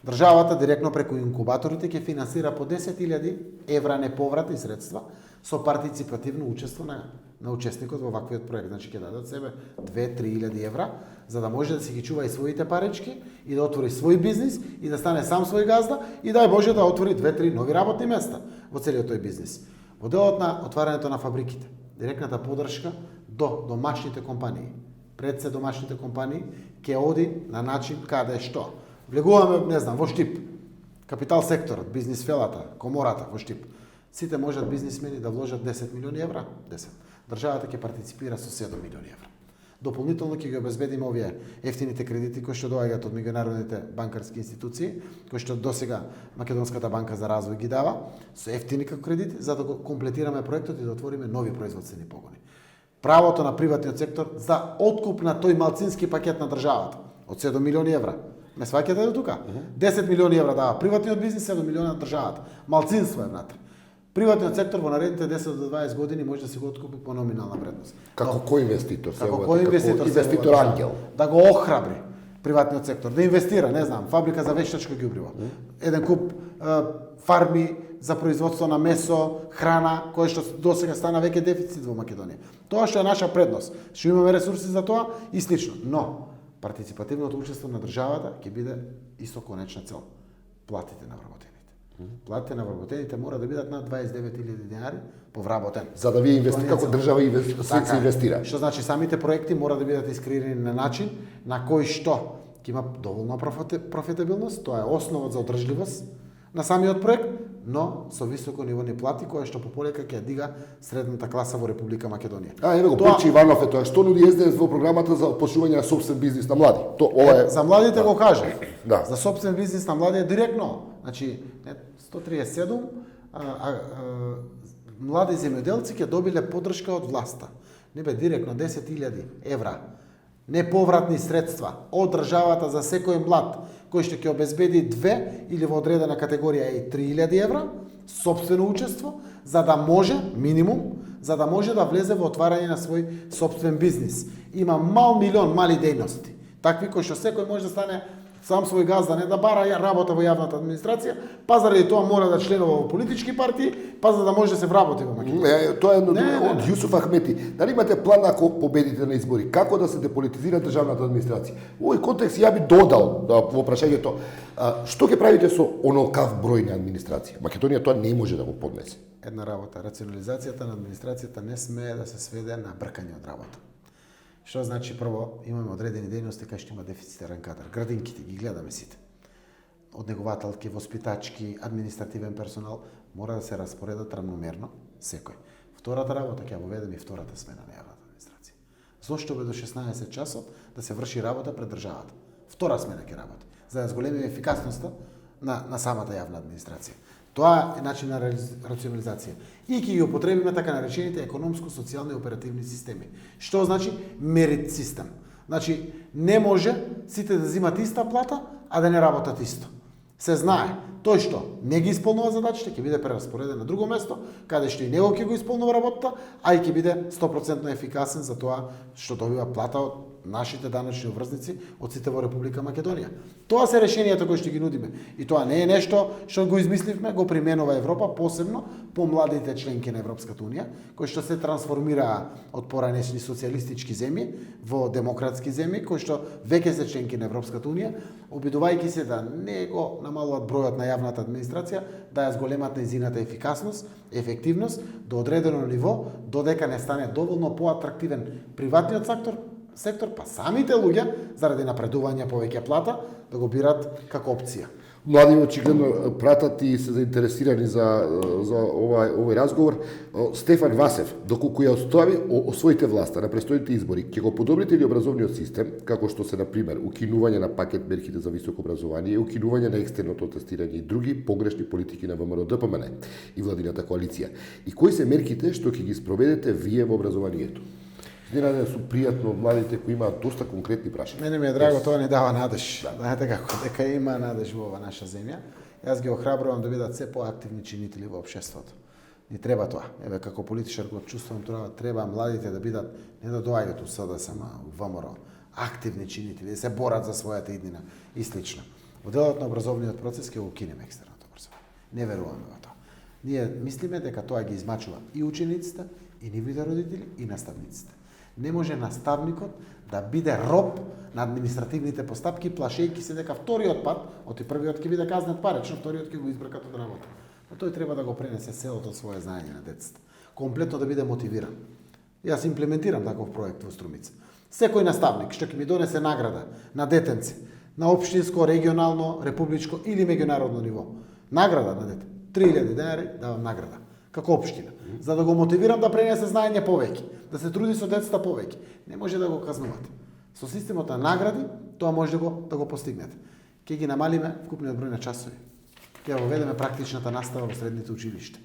Државата директно преку инкубаторите ќе финансира по 10.000 евра неповратни средства со партиципативно учество на учесникот во ваквиот проект. Значи ќе дадат себе 2-3.000 евра за да може да си ги чува и своите парички и да отвори свој бизнис и да стане сам свој газда и дај Боже да отвори 2-3 нови работни места во целиот тој бизнис. Во делот на отварањето на фабриките, директната поддршка до домашните компании. Пред се домашните компании ќе оди на начин каде што влегуваме, не знам, во Штип, капитал секторот, бизнис фелата, комората во Штип. Сите можат бизнисмени да вложат 10 милиони евра, 10. Државата ќе партиципира со 7 милиони евра. Дополнително ќе ги обезбедиме овие ефтините кредити кои што доаѓаат од меѓународните банкарски институции, кои што досега Македонската банка за развој ги дава, со ефтини како кредити, за да го комплетираме проектот и да отвориме нови производствени погони. Правото на приватниот сектор за откуп на тој малцински пакет на државата од 7 милиони евра. Ме сваќате до тука? 10 милиони евра дава приватниот бизнис, 7 милиони на државата. Малцинство е внатре. Приватниот сектор во наредните 10 до 20 години може да се го откупи по номинална вредност. Како кој инвеститор? Како кој инвеститор? Инвеститор ангел. Да го охрабри приватниот сектор, да инвестира, не знам, фабрика за вештачко ѓубриво. Еден куп фарми за производство на месо, храна, кое што досега стана веќе дефицит во Македонија. Тоа што е наша предност, што имаме ресурси за тоа и слично. Но партиципативното учество на државата ќе биде исто конечна цел. Платите на вработените. Платите на вработените мора да бидат над 29.000 денари по вработен. За да вие како држава се инвестира. Што значи самите проекти мора да бидат искреирани на начин на кој што ќе има доволна профитабилност, тоа е основот за одржливост на самиот проект, но со високо ниво на плати кое што пополека ќе дига средната класа во Република Македонија. Еве го Печи Иванов е тоа. Што нуди СДС во програмата за почнување на сопствен бизнис на млади? Ова е за младите го кажа. Да. За сопствен бизнис на млади е директно. Значи 137 млади земјоделци ќе добиле поддршка од власта. Не бе директно 10.000 евра неповратни средства од државата за секој млад кој што ќе обезбеди 2 или во одредена категорија и 3.000 евра, сопствено учество, за да може, минимум, за да може да влезе во отварање на свој сопствен бизнис. Има милион мали дејности, такви кои што секој може да стане сам свој газда, не да бара работа во јавната администрација, па заради тоа мора да членува во политички партии, па за да може да се вработи во Македонија. Тоа е од Јусуф Ахмети. Дали имате план ако победите на избори, како да се деполитизира државната администрација? Во овој контекст ја би додал во прашањето што ќе правите со онолкав број на администрација? Македонија тоа не може да го поднесе. Една работа, рационализацијата на администрацијата не смее да се сведе на бркање од работа. Што значи, прво, имаме одредени дејности кај што има дефицитарен кадар. Градинките ги гледаме сите. Однегувателки, воспитачки, административен персонал мора да се распоредат рамномерно секој. Втората работа ќе воведеме и втората смена на јавната администрација. Зошто бе до 16 часот да се врши работа пред државата? Втора смена ќе работи, за да зголеми ефикасноста на самата јавна администрација. Тоа е начин на рационализација. И ќе ги употребиме така наречените економско-социјални и оперативни системи. Што значи мерит систем? Значи, не може сите да земат иста плата, а да не работат исто. Се знае, тој што не ги исполнува задачите, ќе биде прераспореден на друго место, каде што и него ќе го исполнува работата, а и ќе биде 100% ефикасен за тоа што добива плата од нашите данъчни обврзници од сите во Република Македонија. Тоа се решенијата кои што ги нудиме. И тоа не е нешто што го измисливме, го применува Европа, посебно по младите членки на Европската унија, кои што се трансформираа од поранешни социјалистички земји во демократски земји, кои што веќе се членки на Европската унија, обидувајќи се да не го намалуваат бројот на јавната администрација, да ја зголемат нејзината ефикасност, ефективност до одредено ниво, додека не стане доволно поатрактивен приватниот сектор, па самите луѓе, заради напредување повеќе плата, да го бират како опција. Млади очигледно пратат и се заинтересирани за овој разговор. Стефан Васев, доколку ја освоите власта на престојните избори, ќе го подобрите ли образовниот систем, како што се, например, укинување на пакет мерките за високо образование, укинување на екстерното тестирање и други погрешни политики на ВМРО ДПМН и владината коалиција? И кои се мерките што ќе ги спроведете вие во образованието? Изненадени су пријатно од младите кои имаат доста конкретни прашања. Мене ми е драго, тоа ни дава надеж. Знаете како, дека има надеж во ова наша земја. Јас ги охрабрувам да бидат се поактивни чинители во општеството. Ни треба тоа. Еве како политичар го чувствувам тоа, треба младите да бидат, не да доаѓаат у СДСМ, у ВМРО, активни чинители, да се борат за својата иднина и слично. Во делот на образовниот процес ќе го укинеме екстерното образование. Не веруваме во тоа. Ние мислиме дека тоа ги измачува и учениците, и нивните родители, и наставниците. Не може наставникот да биде роб на административните постапки, плашејќи се дека вториот пат, оти првиот ќе биде казнет парично, вториот ќе го избркат од работа. Но тој треба да го пренесе селото од своје знаење на децата. Комплетно да биде мотивиран. Јас имплементирам таков проект во Струмица. Секој наставник што ќе ми донесе награда на детенце, на општинско, регионално, републичко или меѓународно ниво. Награда на дете. 3000 денари давам награда. Како општина, за да го мотивирам да пренесе знаење повеќе, да се труди со децата повеќе. Не може да го казнувате. Со системот на награди, тоа може да го постигнете. Ќе ги намалиме вкупниот број на часови. Ќе воведеме практичната настава во средните училишта.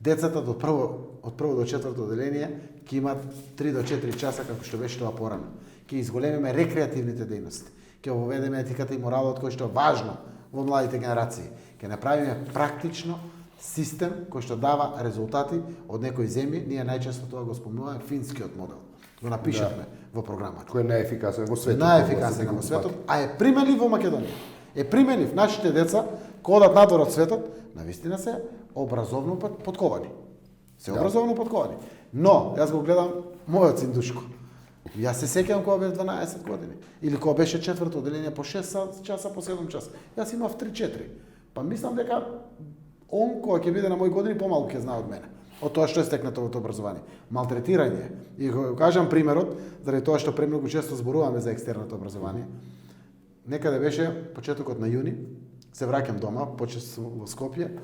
Децата од прво до четврто одделение ќе имат 3 до 4 часа како што беше тоа порано. Ќе изголемиме рекреативните дејности. Ќе воведеме етиката и моралот кој што е важно во младите генерации. Ќе направиме практично систем кој што дава резултати од некои земји. Ние најчесто тоа го спомнуваме финскиот модел. Го напишавме во програмата. Кој е најефикасен во светот. Најефикасен во светот, а е применлив во Македонија. Е применлив. Нашите деца кога одат надвор од светот, навистина се образовно подковани. Се образовно подковани. Но, јас го гледам мојот син Душко. Јас се сеќавам кога бев 12 години. Или кога беше четврто одделение по 6 часа, по 7 часа. Јас имав 3-4. Па мислам дека он кога ќе биде на мои години помалку ќе знае од мене. Од тоа што е стекнато во образование. Малтретирање. И го кажам примерот, заради тоа што премногу често зборуваме за екстерното образование. Некаде беше почетокот на јуни, се враќам дома, почесто во Скопје,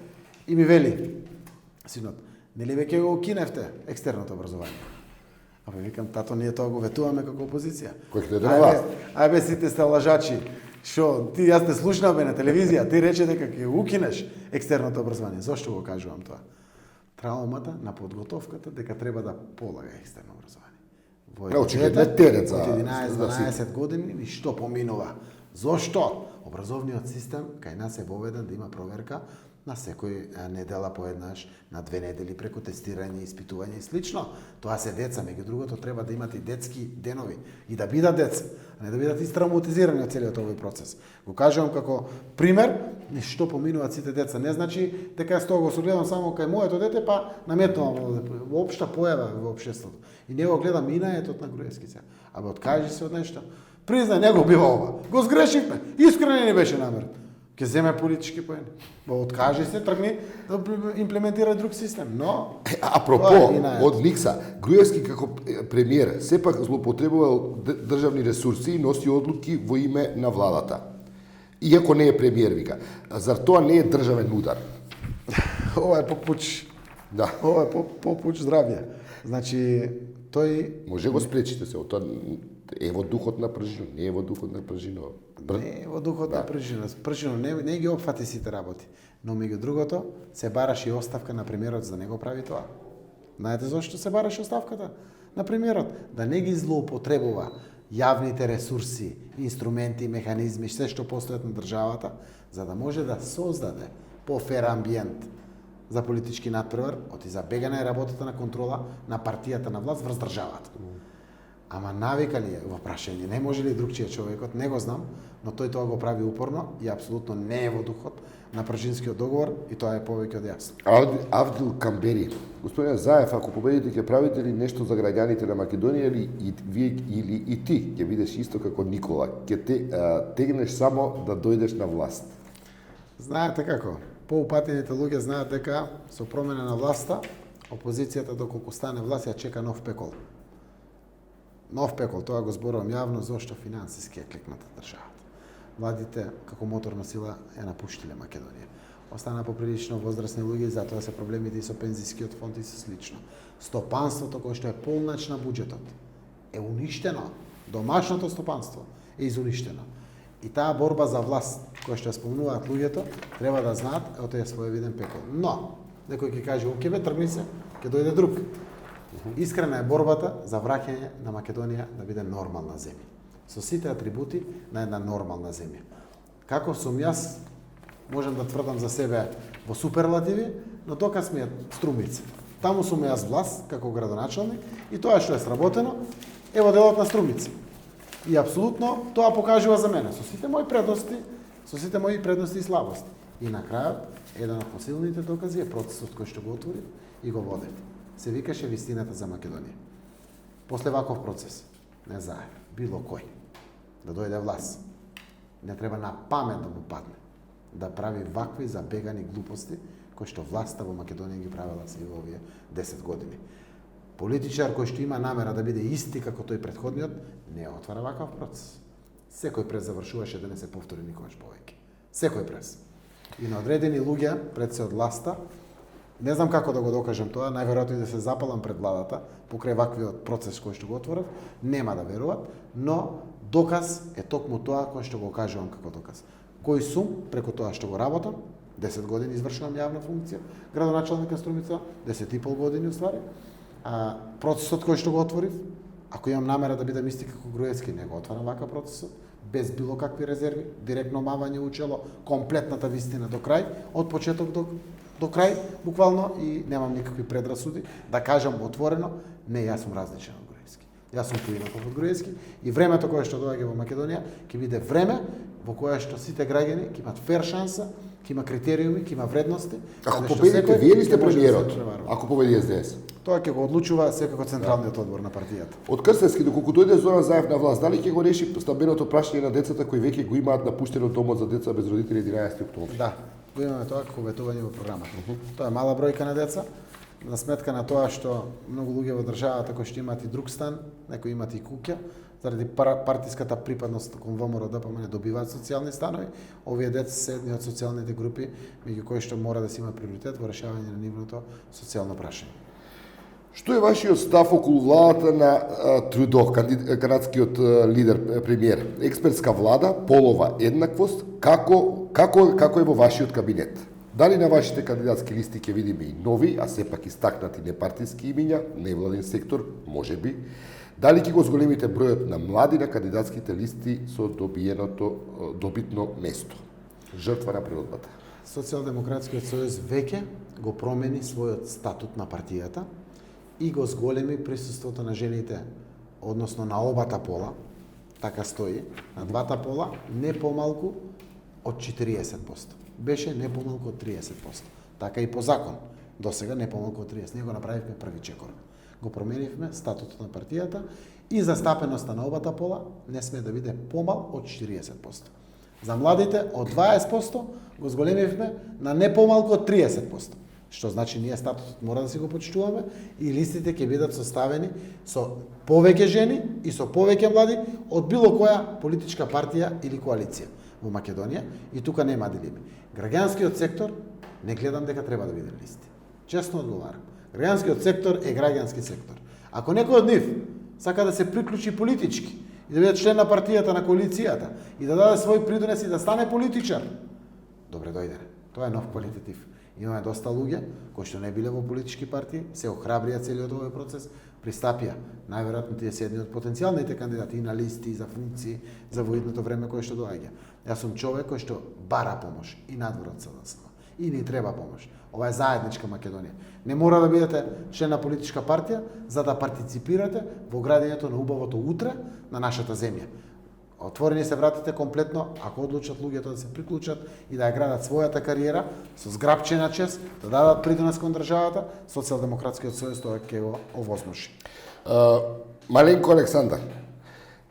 и ми вели синот, нели веќе го укиневте екстерното образование? Абе викам, тато, ние тоа го ветуваме како опозиција. Кој ќе дојде на власт? Ајбе сите сте лажачи. Што, ти јас те слушнав бе на телевизија, ти рече дека ќе укинеш екстерното образование. Зошто го кажувам тоа? Траумата на подготовката дека треба да полага екстерно образование. Очигледно терет за 11-12 години и што поминува. Зошто? Образовниот систем кај нас е воведен да има проверка на секој недела поеднаш, на 2 недели преку тестирање, испитување и слично. Тоа се деца, меѓу другото треба да имат и детски денови и да бидат деца, а не да бидат истравматизирани од целиот овој процес. Го кажувам како пример, што поминуваат сите деца. Не значи дека јас тоа го согледам само кај моето дете, па наметнувам во општа појава во општеството. И не го гледам минаетот на Груевски сега. Абе откажи се од нешто. Признај, не го бива ова. Го сгрешивме. Искрено не беше намер. Ке земе политички поени. Откажи се, тргни да имплементира друг систем. Но апропо од Никса, Груевски како премиер сепак злоупотребувал државни ресурси и носи одлуки во име на владата. Иако не е премиер, вика. Зар тоа не е државен удар? Ова е попуч. Да. Ова е попуч здравје. Значи, тој може го спречите се, тоа е во духот на пржино, не е во духот на пржино. Не е во духот на пржино. Пржино не ги опфати сите работи. Но меѓу другото, се бараше и оставка на премиерот за да не го прави тоа. Знаете зошто се бараше оставката на премиерот? Да не ги злоупотребува јавните ресурси, инструменти, механизми, се што постојат на државата, за да може да создаде пофер амбиент за политички надпревар, оти за бегање работата на контрола на партијата на власт врз државата. Ама навика ли е во прашање? Не може ли другчија човекот? Не го знам, но тој тоа го прави упорно и апсолутно не е во духот на Пржинскиот договор и тоа е повеќе од јасно. Авдил Камбери, господин Заев, ако победите ќе правите ли нешто за граѓаните на Македонија или и ти ќе бидеш исто како Никола, ќе те тегнеш само да дојдеш на власт? Знаете како? Поупатените луѓе знаат дека со промена на власта, опозицијата доколку стане власт ја чека нов пекол. Нов пекол, тоа го зборувам јавно, зошто финансиски е клекната државата. Владите, како моторна сила, ја напуштиле Македонија. Остана поприлично возрастни луѓе и затоа се проблемите и со пензискиот фонд и со слично. Стопанството, кое што е полнач на буџетот, е уништено. Домашното стопанство е изуништено. И таа борба за власт, која што ја спомнуваат луѓето, треба да знаат, тоа е своевиден пекол. Но, некој ќе каже, оке бе, тргни се, ќе дојде друг. Искрена е борбата за враќање на Македонија да биде нормална земја. Со сите атрибути на една нормална земја. Како сум јас, можам да тврдам за себе во суперлативи, но доказ ми е Струмица. Таму сум јас власт, како градоначалник, и тоа што е сработено, е во делот на Струмица. И апсолутно тоа покажува за мене, со сите мои предности и слабости. И на крајот, еден од посилните докази е процесот кој што го отвори и го води. Се викаше вистината за Македонија. После ваков процес, не Заев, било кој, да дојде власт, не треба на памет да му падне, да прави вакви забегани глупости, кои што власта во Македонија ги правила се во овие 10 години. Политичар кој што има намера да биде исти како тој претходниот, не отвара вакав процес. Секој през завршуваше да не се повтори никогаш повеќе. Секој през. И на одредени луѓе пред се од власта, не знам како да го докажам тоа, најверојатно и да се запалам пред владата, покрај ваквиот процес кој што го отворив, нема да веруваат, но доказ е токму тоа кој што го кажувам како доказ. Кој сум преку тоа што го работам, 10 години извршувам јавна функција, градоначалник на Струмица, 10,5 години уствари, процесот кој што го отворив, ако имам намера да бидам исти како Груевски, не го отварам вака процесот, без било какви резерви, директно мавање учело, комплетната вистина до крај, од почеток до крај, буквално, и немам никакви предрасуди, да кажам отворено, не, јас сум различен од Груевски. Јас сум поинаков од Груевски и времето кое што доаѓа во Македонија ќе биде време во кое што сите граѓани ќе имат фер шанса, ќе има критериуми, ќе има вредности. Ако победите, вие ли сте премиерот? Ако победи СДС? Тоа ќе го одлучува секако централниот одбор на партијата. Од Крстевски, доколку дојде Зоран Заев на власт, дали ќе го реши стабилното прашање на децата кои веќе го имаат напуштено домот за деца без родители 11 октомври? Да, го имаме тоа како ветување во програмата. Тоа е мала бројка на деца, на сметка на тоа што многу луѓе во државата кои што имаат и друг стан, некои имаат и куќа, заради партиската припадност кон ВМРО ДПМН не добиваат социјални станови, овие деца се едни од социјалните групи меѓу кои што мора да се има приоритет во решавање на нивното социјално прашање. Што е вашиот став околу владата на Трудо, канадскиот лидер, премиер? Експертска влада, полова еднаквост, како е во вашиот кабинет? Дали на вашите кандидатски листи ќе видиме и нови, а сепак истакнати непартиски имиња, невладен сектор, можеби? Дали ќе го зголемите бројот на млади на кандидатските листи со добитно место? Жртва на природбата. Социјалдемократскиот сојуз веќе го промени својот статут на партијата и го зголеми присуството на жените, односно на обата пола, така стои, на двата пола, не помалку од 40%. Беше не помалку од 30%. Така и по закон. Досега не помалку од 30%. Ние го направивме први чекор. Го променивме статутот на партијата и застапеноста на обата пола не сме да биде помал од 40%. За младите од 20% го зголемивме на не помалку од 30%. Што значи ние статутот мора да си го почитуваме и листите ќе бидат составени со повеќе жени и со повеќе млади од било која политичка партија или коалиција во Македонија и тука нема дилеми. Граѓанскиот сектор не гледам дека треба да биде листи. Честно одговарам. Граѓанскиот сектор е граѓански сектор. Ако некој од нив сака да се приклучи политички и да биде член на партијата, на коалицијата и да даде свој придонес и да стане политичар, добре дојде. Тоа е нов квалитетив. Имаме доста луѓе кои што не биле во политички партии, се охрабрија целиот овој процес, пристапија. Најверојатно тие се едни од потенцијалните кандидати и на листи, и за функции, за воидното време кое што доаѓа. Јас сум човек кој што бара помош и надвор од СДСМ. И ни треба помош. Ова е заедничка Македонија. Не мора да бидете член на политичка партија за да партиципирате во градењето на убавото утре на нашата земја. Отворени се вратите комплетно, ако одлучат луѓето да се приклучат и да ја градат својата кариера со зграпчена чест, да дадат придонес кон државата, Социјалдемократскиот сојуз тоа ќе го овозможи. Маленко Александар,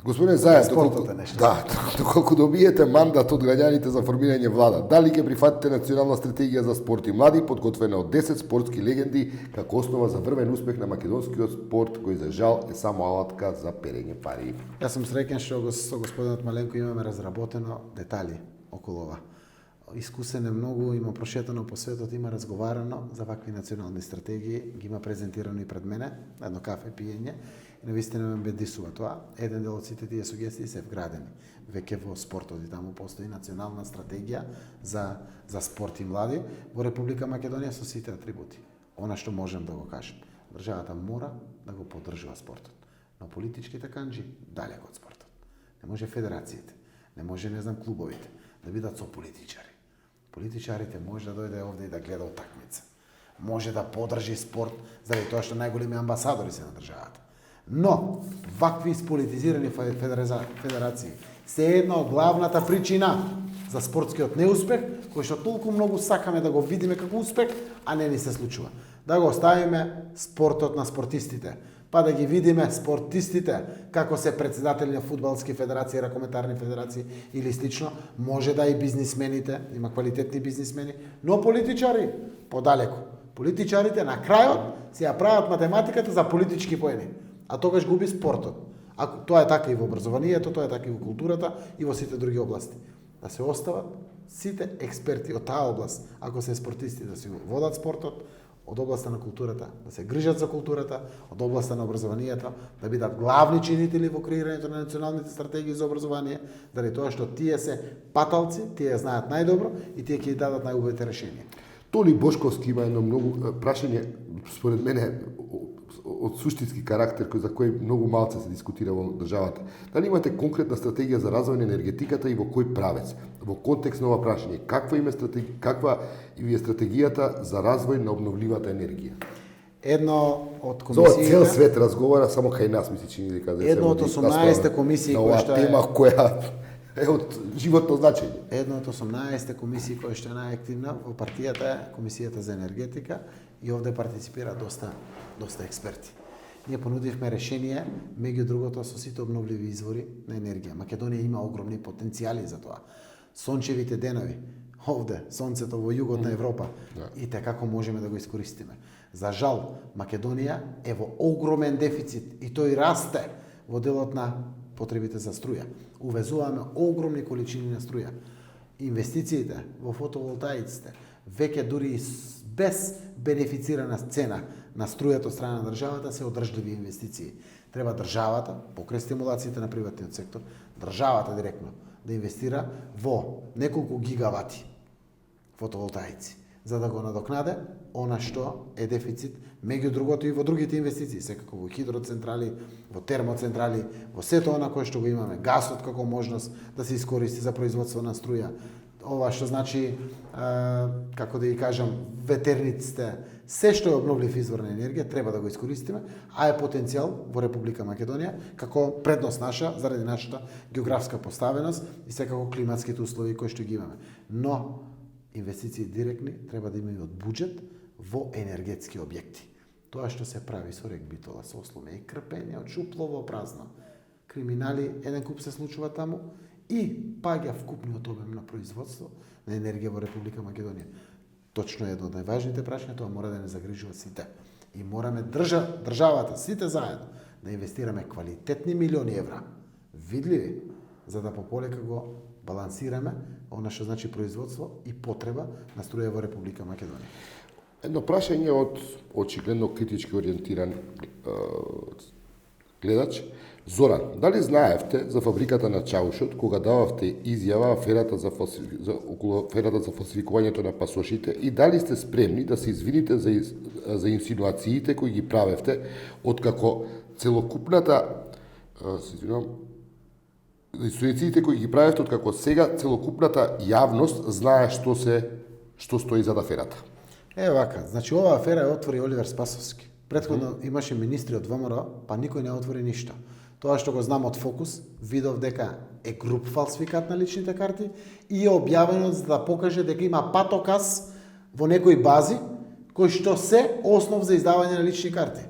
господин Заев, Спортот е нешто. Да, доколку добиете мандат од граѓаните за формирање влада, дали ќе прифатите национална стратегија за спорт и млади, подготвена од 10 спортски легенди, како основа за врвен успех на македонскиот спорт, кој за жал е само алатка за перење пари? Јас сум среќен што со господинот Маленко имаме разработено детали околу ова. Искусен е многу, има прошетано по светот, има разговарано за вакви национални стратегии, ги има презентирано и пред мене, на едно кафе пиење, и навистина ме бедисува тоа. Еден дел од сите тие сугестии се вградени веќе во спортот и таму постои национална стратегија за спорт и млади во Република Македонија со сите атрибути. Она што можем да го кажем, државата мора да го поддржува спортот, но политичките канџи далеко од спортот. Не може федерациите, не може клубовите да бидат со политичари. Политичарите може да дојде овде и да гледа утакмица. Може да поддржи спорт заради тоа што најголеми амбасадори се на државата. Но вакви сполитизирани федерации се една од главната причина за спортскиот неуспех, кој што толку многу сакаме да го видиме како успех, а не ни се случува. Да го оставиме спортот на спортистите, па да ги видиме спортистите како се претседатели на фудбалски федерации, ракометарни федерации или слично, може да и бизнисмените, има квалитетни бизнисмени, но политичари подалеку. Политичарите на крајот се ја прават математиката за политички поени, а тогаш губи спортот. Тоа е така и во образованието, тоа е така и во културата и во сите други области. Да се остават сите експерти од таа област, ако се спортисти, да си водат спортот, од областа на културата, да се грижат за културата, од областа на образованието, да бидат главни чинители во креирањето на националните стратегии за образование, заради тоа што тие се паталци, тие знаат најдобро и тие ќе дадат најубавите решенија. Толи Бошковски има едно многу прашање, според мене, од суштински карактер, за кој многу малце се дискутира во државата. Дали имате конкретна стратегија за развој на енергетиката и во кој правец? Во контекст на ова прашање, каква е стратегијата за развој на обновливата енергија? Едно од комисиите... Цел свет разговара, само кај нас ми се чини дека... Едно од 18 комисии која што е... тема која е од животно значење. Едно од 18 комисии која што е најактивна во партијата е Комисијата за енергетика и овде партиципира доста експерти. Ние понудивме решение, меѓу другото, со сите обновливи извори на енергија. Македонија има огромни потенцијали за тоа. Сончевите денови, овде, сонцето во југот на Европа, и те како можеме да го искористиме. За жал, Македонија е во огромен дефицит и тој расте во делот на потребите за струја. Увезуваме огромни количини на струја. Инвестициите во фотоволтаиците, веќе дури без бенефицирана цена на струјата од страна на државата се одржливи инвестиции. Треба државата, покрај стимулациите на приватниот сектор, државата директно да инвестира во неколку гигавати фотоволтаици, за да го надокнаде она што е дефицит, меѓу другото и во другите инвестиции, секако во хидроцентрали, во термоцентрали, во сето она кое што го имаме, гасот како можност да се искористи за производство на струја. ова што значи, како да ги кажам, ветерниците, се што е обновлив извор на енергија треба да го искористиме, а е потенцијал во Република Македонија како предност наша заради нашата географска поставеност и секако климатските услови кои што ги имаме. Но инвестиции директни треба да имаат од буџет во енергетски објекти. Тоа што се прави со рек Битола, со осломе и крпење од шуплово празно. Криминали, еден куп се случува таму и паѓа вкупниот обем на производство на енергија во Република Македонија. Точно едно од најважните прашања, тоа мора да не загрижува сите. И мораме државата, сите заедно, да инвестираме квалитетни милиони евра, видливи, за да пополека го балансираме она што значи производство и потреба на струја во Република Македонија. Едно прашање од очигледно критички ориентиран гледач. Зоран, дали знаевте за фабриката на чаушот кога дававте изјава околу аферата за фалсификувањето на пасошите и дали сте спремни да се извините за инсинуациите кои ги правевте откако целокупната сега целокупната јавност знае што стои зад аферата? Вака, значи ова афера ја отвори Оливер Спасовски. Претходно имаше министри од ВМРО, па никој не отвори ништо. Тоа што го знам од Фокус, видов дека е груп фалсификат на личните карти и е објавено за да покаже дека има патоказ во некои бази кои што се основ за издавање на лични карти.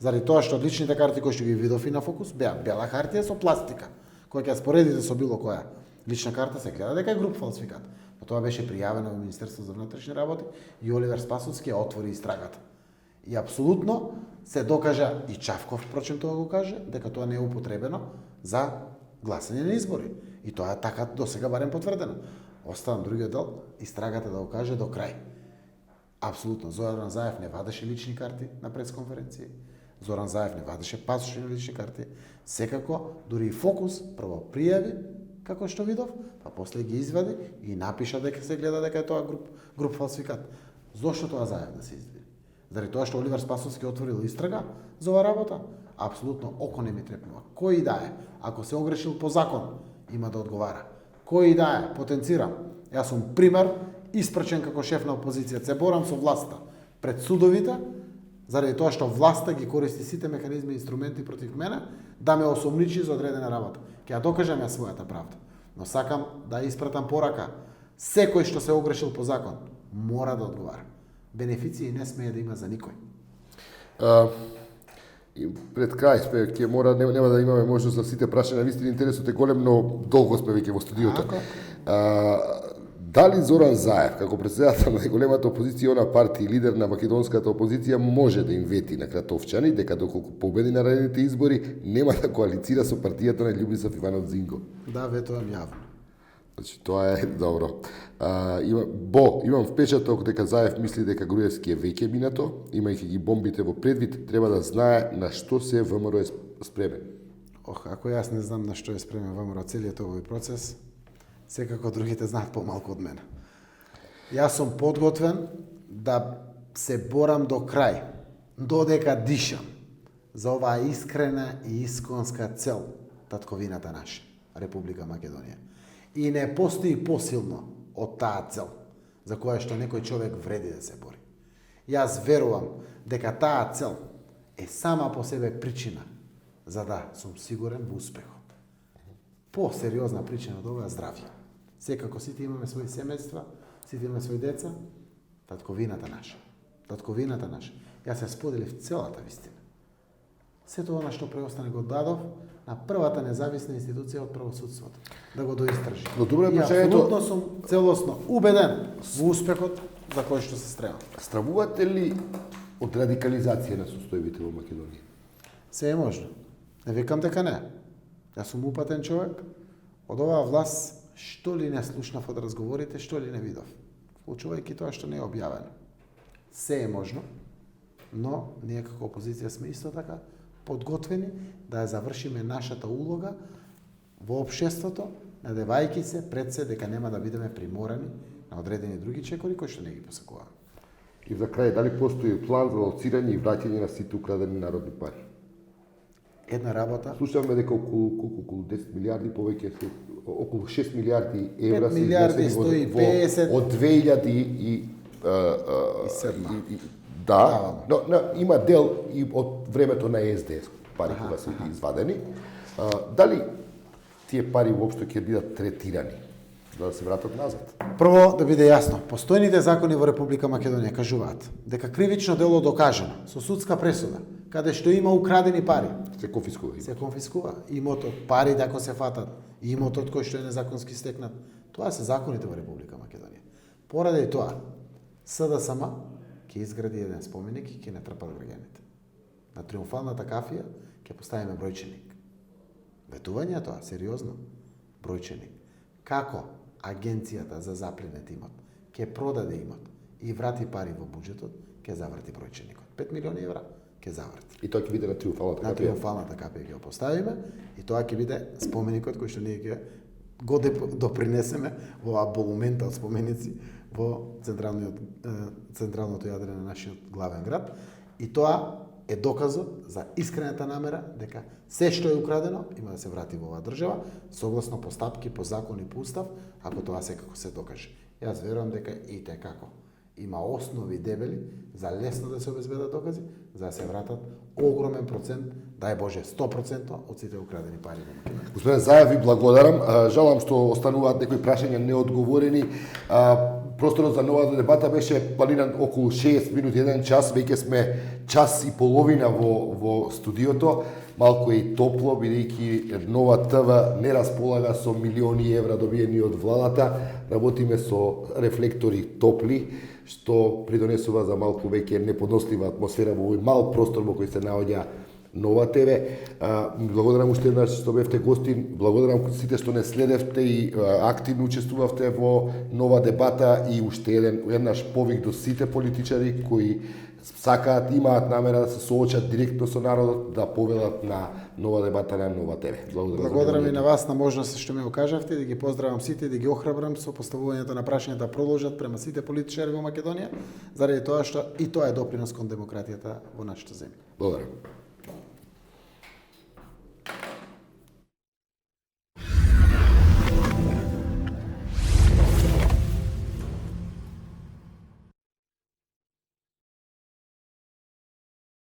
Заради тоа што личните карти кои што ги видов и на Фокус беа бела хартија со пластика, која ќе споредите со било која лична карта, се гледа дека е груп фалсификат. Но тоа беше пријавено во Министерството за внатрешни работи и Оливер Спасовски ја отвори истрагата. И апсолутно се докажа, и Чавков впрочем тоа го каже, дека тоа не е употребено за гласање на избори. И тоа е така досега барем потврдено. Оставам другиот дел, истрагата да го каже до крај. Апсолутно, Зоран Заев не вадеше лични карти на пресконференции, Зоран Заев не вадеше пасоши на лични карти, секако, дури и Фокус прво пријави, како што видов, па после ги извади и напиша дека се гледа дека е тоа груп фалсификат. Зошто тоа Заев да се извини? Заради тоа што Оливер Спасовски отворил истрага за оваа работа? Апсолутно око не ми трепнува. Кој да е, ако се огрешил по закон, има да одговара. Кој да е, потенцирам. Јас сум пример, испрачен како шеф на опозиција, се борам со власта пред судовите, заради тоа што власта ги користи сите механизми и инструменти против мене, да ме осомничи за одредена работа. Ќе ја докажам ја својата правда. Но сакам да испратам порака. Секој што се огрешил по закон, мора да одговара. Бенефиции не смее да има за никој. Пред крај ќе нема да имаме можност за сите прашања, вистина интересот е голем, но долго сме веќе во студиото. Дали Зоран Заев, како председател на најголемата опозиција партија и лидер на македонската опозиција, може да им вети на кратовчани дека доколку победи на наредните избори, нема да коалицира со партијата на Љубисав Иванов Зинго? Да, ветувам јавно. Значи, тоа е добро. Имам впечаток дека Заев мисли дека Груевски е веќе минато, имајќи ги бомбите во предвид, треба да знае на што се ВМРО е спремен. Ако јас не знам на што е спремен ВМРО целиот овој процес, секако другите знаат помалку од мене. Јас сум подготвен да се борам до крај, додека дишам, за оваа искрена и исконска цел, татковината наша, Република Македонија. И не постои посилно од таа цел, за која што некој човек вреди да се бори. Јас верувам дека таа цел е сама по себе причина за да сум сигурен во успехот. По-сериозна причина од ова е здравје. Секако сите имаме своји семејства, сите имаме своји деца, татковината наша. Татковината наша. Јас ја споделив целата вистина. Сето она што преостане го дадов на првата независна институција од правосудството, да го доистржи. Но добро е прашањето. Апсолутно сум целосно убеден во успехот за кој што се стрема. Стравувате ли од радикализација на состојбите во Македонија? Се е можно. Не викам дека не. Јас сум упатен човек. Од оваа власт што ли не слушнав од разговорите, што ли не видов. Вклучувајќи тоа што не е објавено. Се е можно, но ние како опозиција сме исто така подготвени да ја завршиме нашата улога во општеството, надевајќи се пред се дека нема да бидеме приморани на одредени други чекори кои што не ги посакуваме. И за крај, дали постои план за лоцирање и враќање на сите украдени народни пари? една работа. Слушаме дека околу 10 милиарди повеќе околу 6 милиарди евра 5 милиарди 150 од 2000 и да, но има дел и од времето на СДС пари кога се извадени. Дали тие пари воопшто ќе бидат третирани за да се вратат назад? Прво да биде јасно, постојните закони во Република Македонија кажуваат дека кривично дело докажано со судска пресуда, каде што има украдени пари, Се конфискува. се конфискува имотот, пари ако се фатат, имотот кој што е незаконски стекнат. Тоа се законите во Република Македонија. Поради тоа, СДСМ ќе изгради еден споменик и ќе не трпат граѓаните. На Триумфалната кафија ќе поставиме бројченик. Ветување тоа, сериозно. Бројченик. Како агенцијата за запленет имот ќе продаде имот и врати пари во буџетот, ќе заврти бројченикот. 5 милиони евра ќе заврти. И тоа ќе биде на Триумфалната На кафија. Триумфалната кафија ќе го поставиме и тоа ќе биде споменикот кој што ние ќе го допринесеме во аболумента од споменици во централното јадро на нашиот главен град. И тоа е доказот за искрената намера дека се што е украдено има да се врати во оваа држава согласно постапки по закон и по устав, ако тоа секако се докаже. Јас верувам дека и како има основи дебели за лесно да се обезбедат докази, за да се вратат огромен процент, дај Боже 100% од сите украдени пари во Македонија. Господин Заев, ви благодарам. Жалам што остануваат некои прашања неодговорени. Просторот за новата дебата беше планиран околу 6 минути, 1 час, веќе сме час и половина во студиото. Малку е и топло, бидејќи Нова ТВ не располага со милиони евра добиени од владата. Работиме со рефлектори топли, што придонесува за малку веќе неподнослива атмосфера во овој мал простор во кој се наоѓа Нова ТВ. Благодарам уште еднаш што бевте гостин, благодарам сите што не следевте и активно учествувавте во Нова дебата и уште еднаш повик до сите политичари кои сакаат, имаат намера да се соочат директно со народот, да повелат на Нова дебата на Нова ТВ. Благодарам и на вас на можност што ми го кажавте, да ги поздравам сите, да ги охрабрам со поставувањето на прашања да продолжат према сите политичари во Македонија, заради тоа што и тоа е допринос кон демократијата во нашата земја. Благодарам.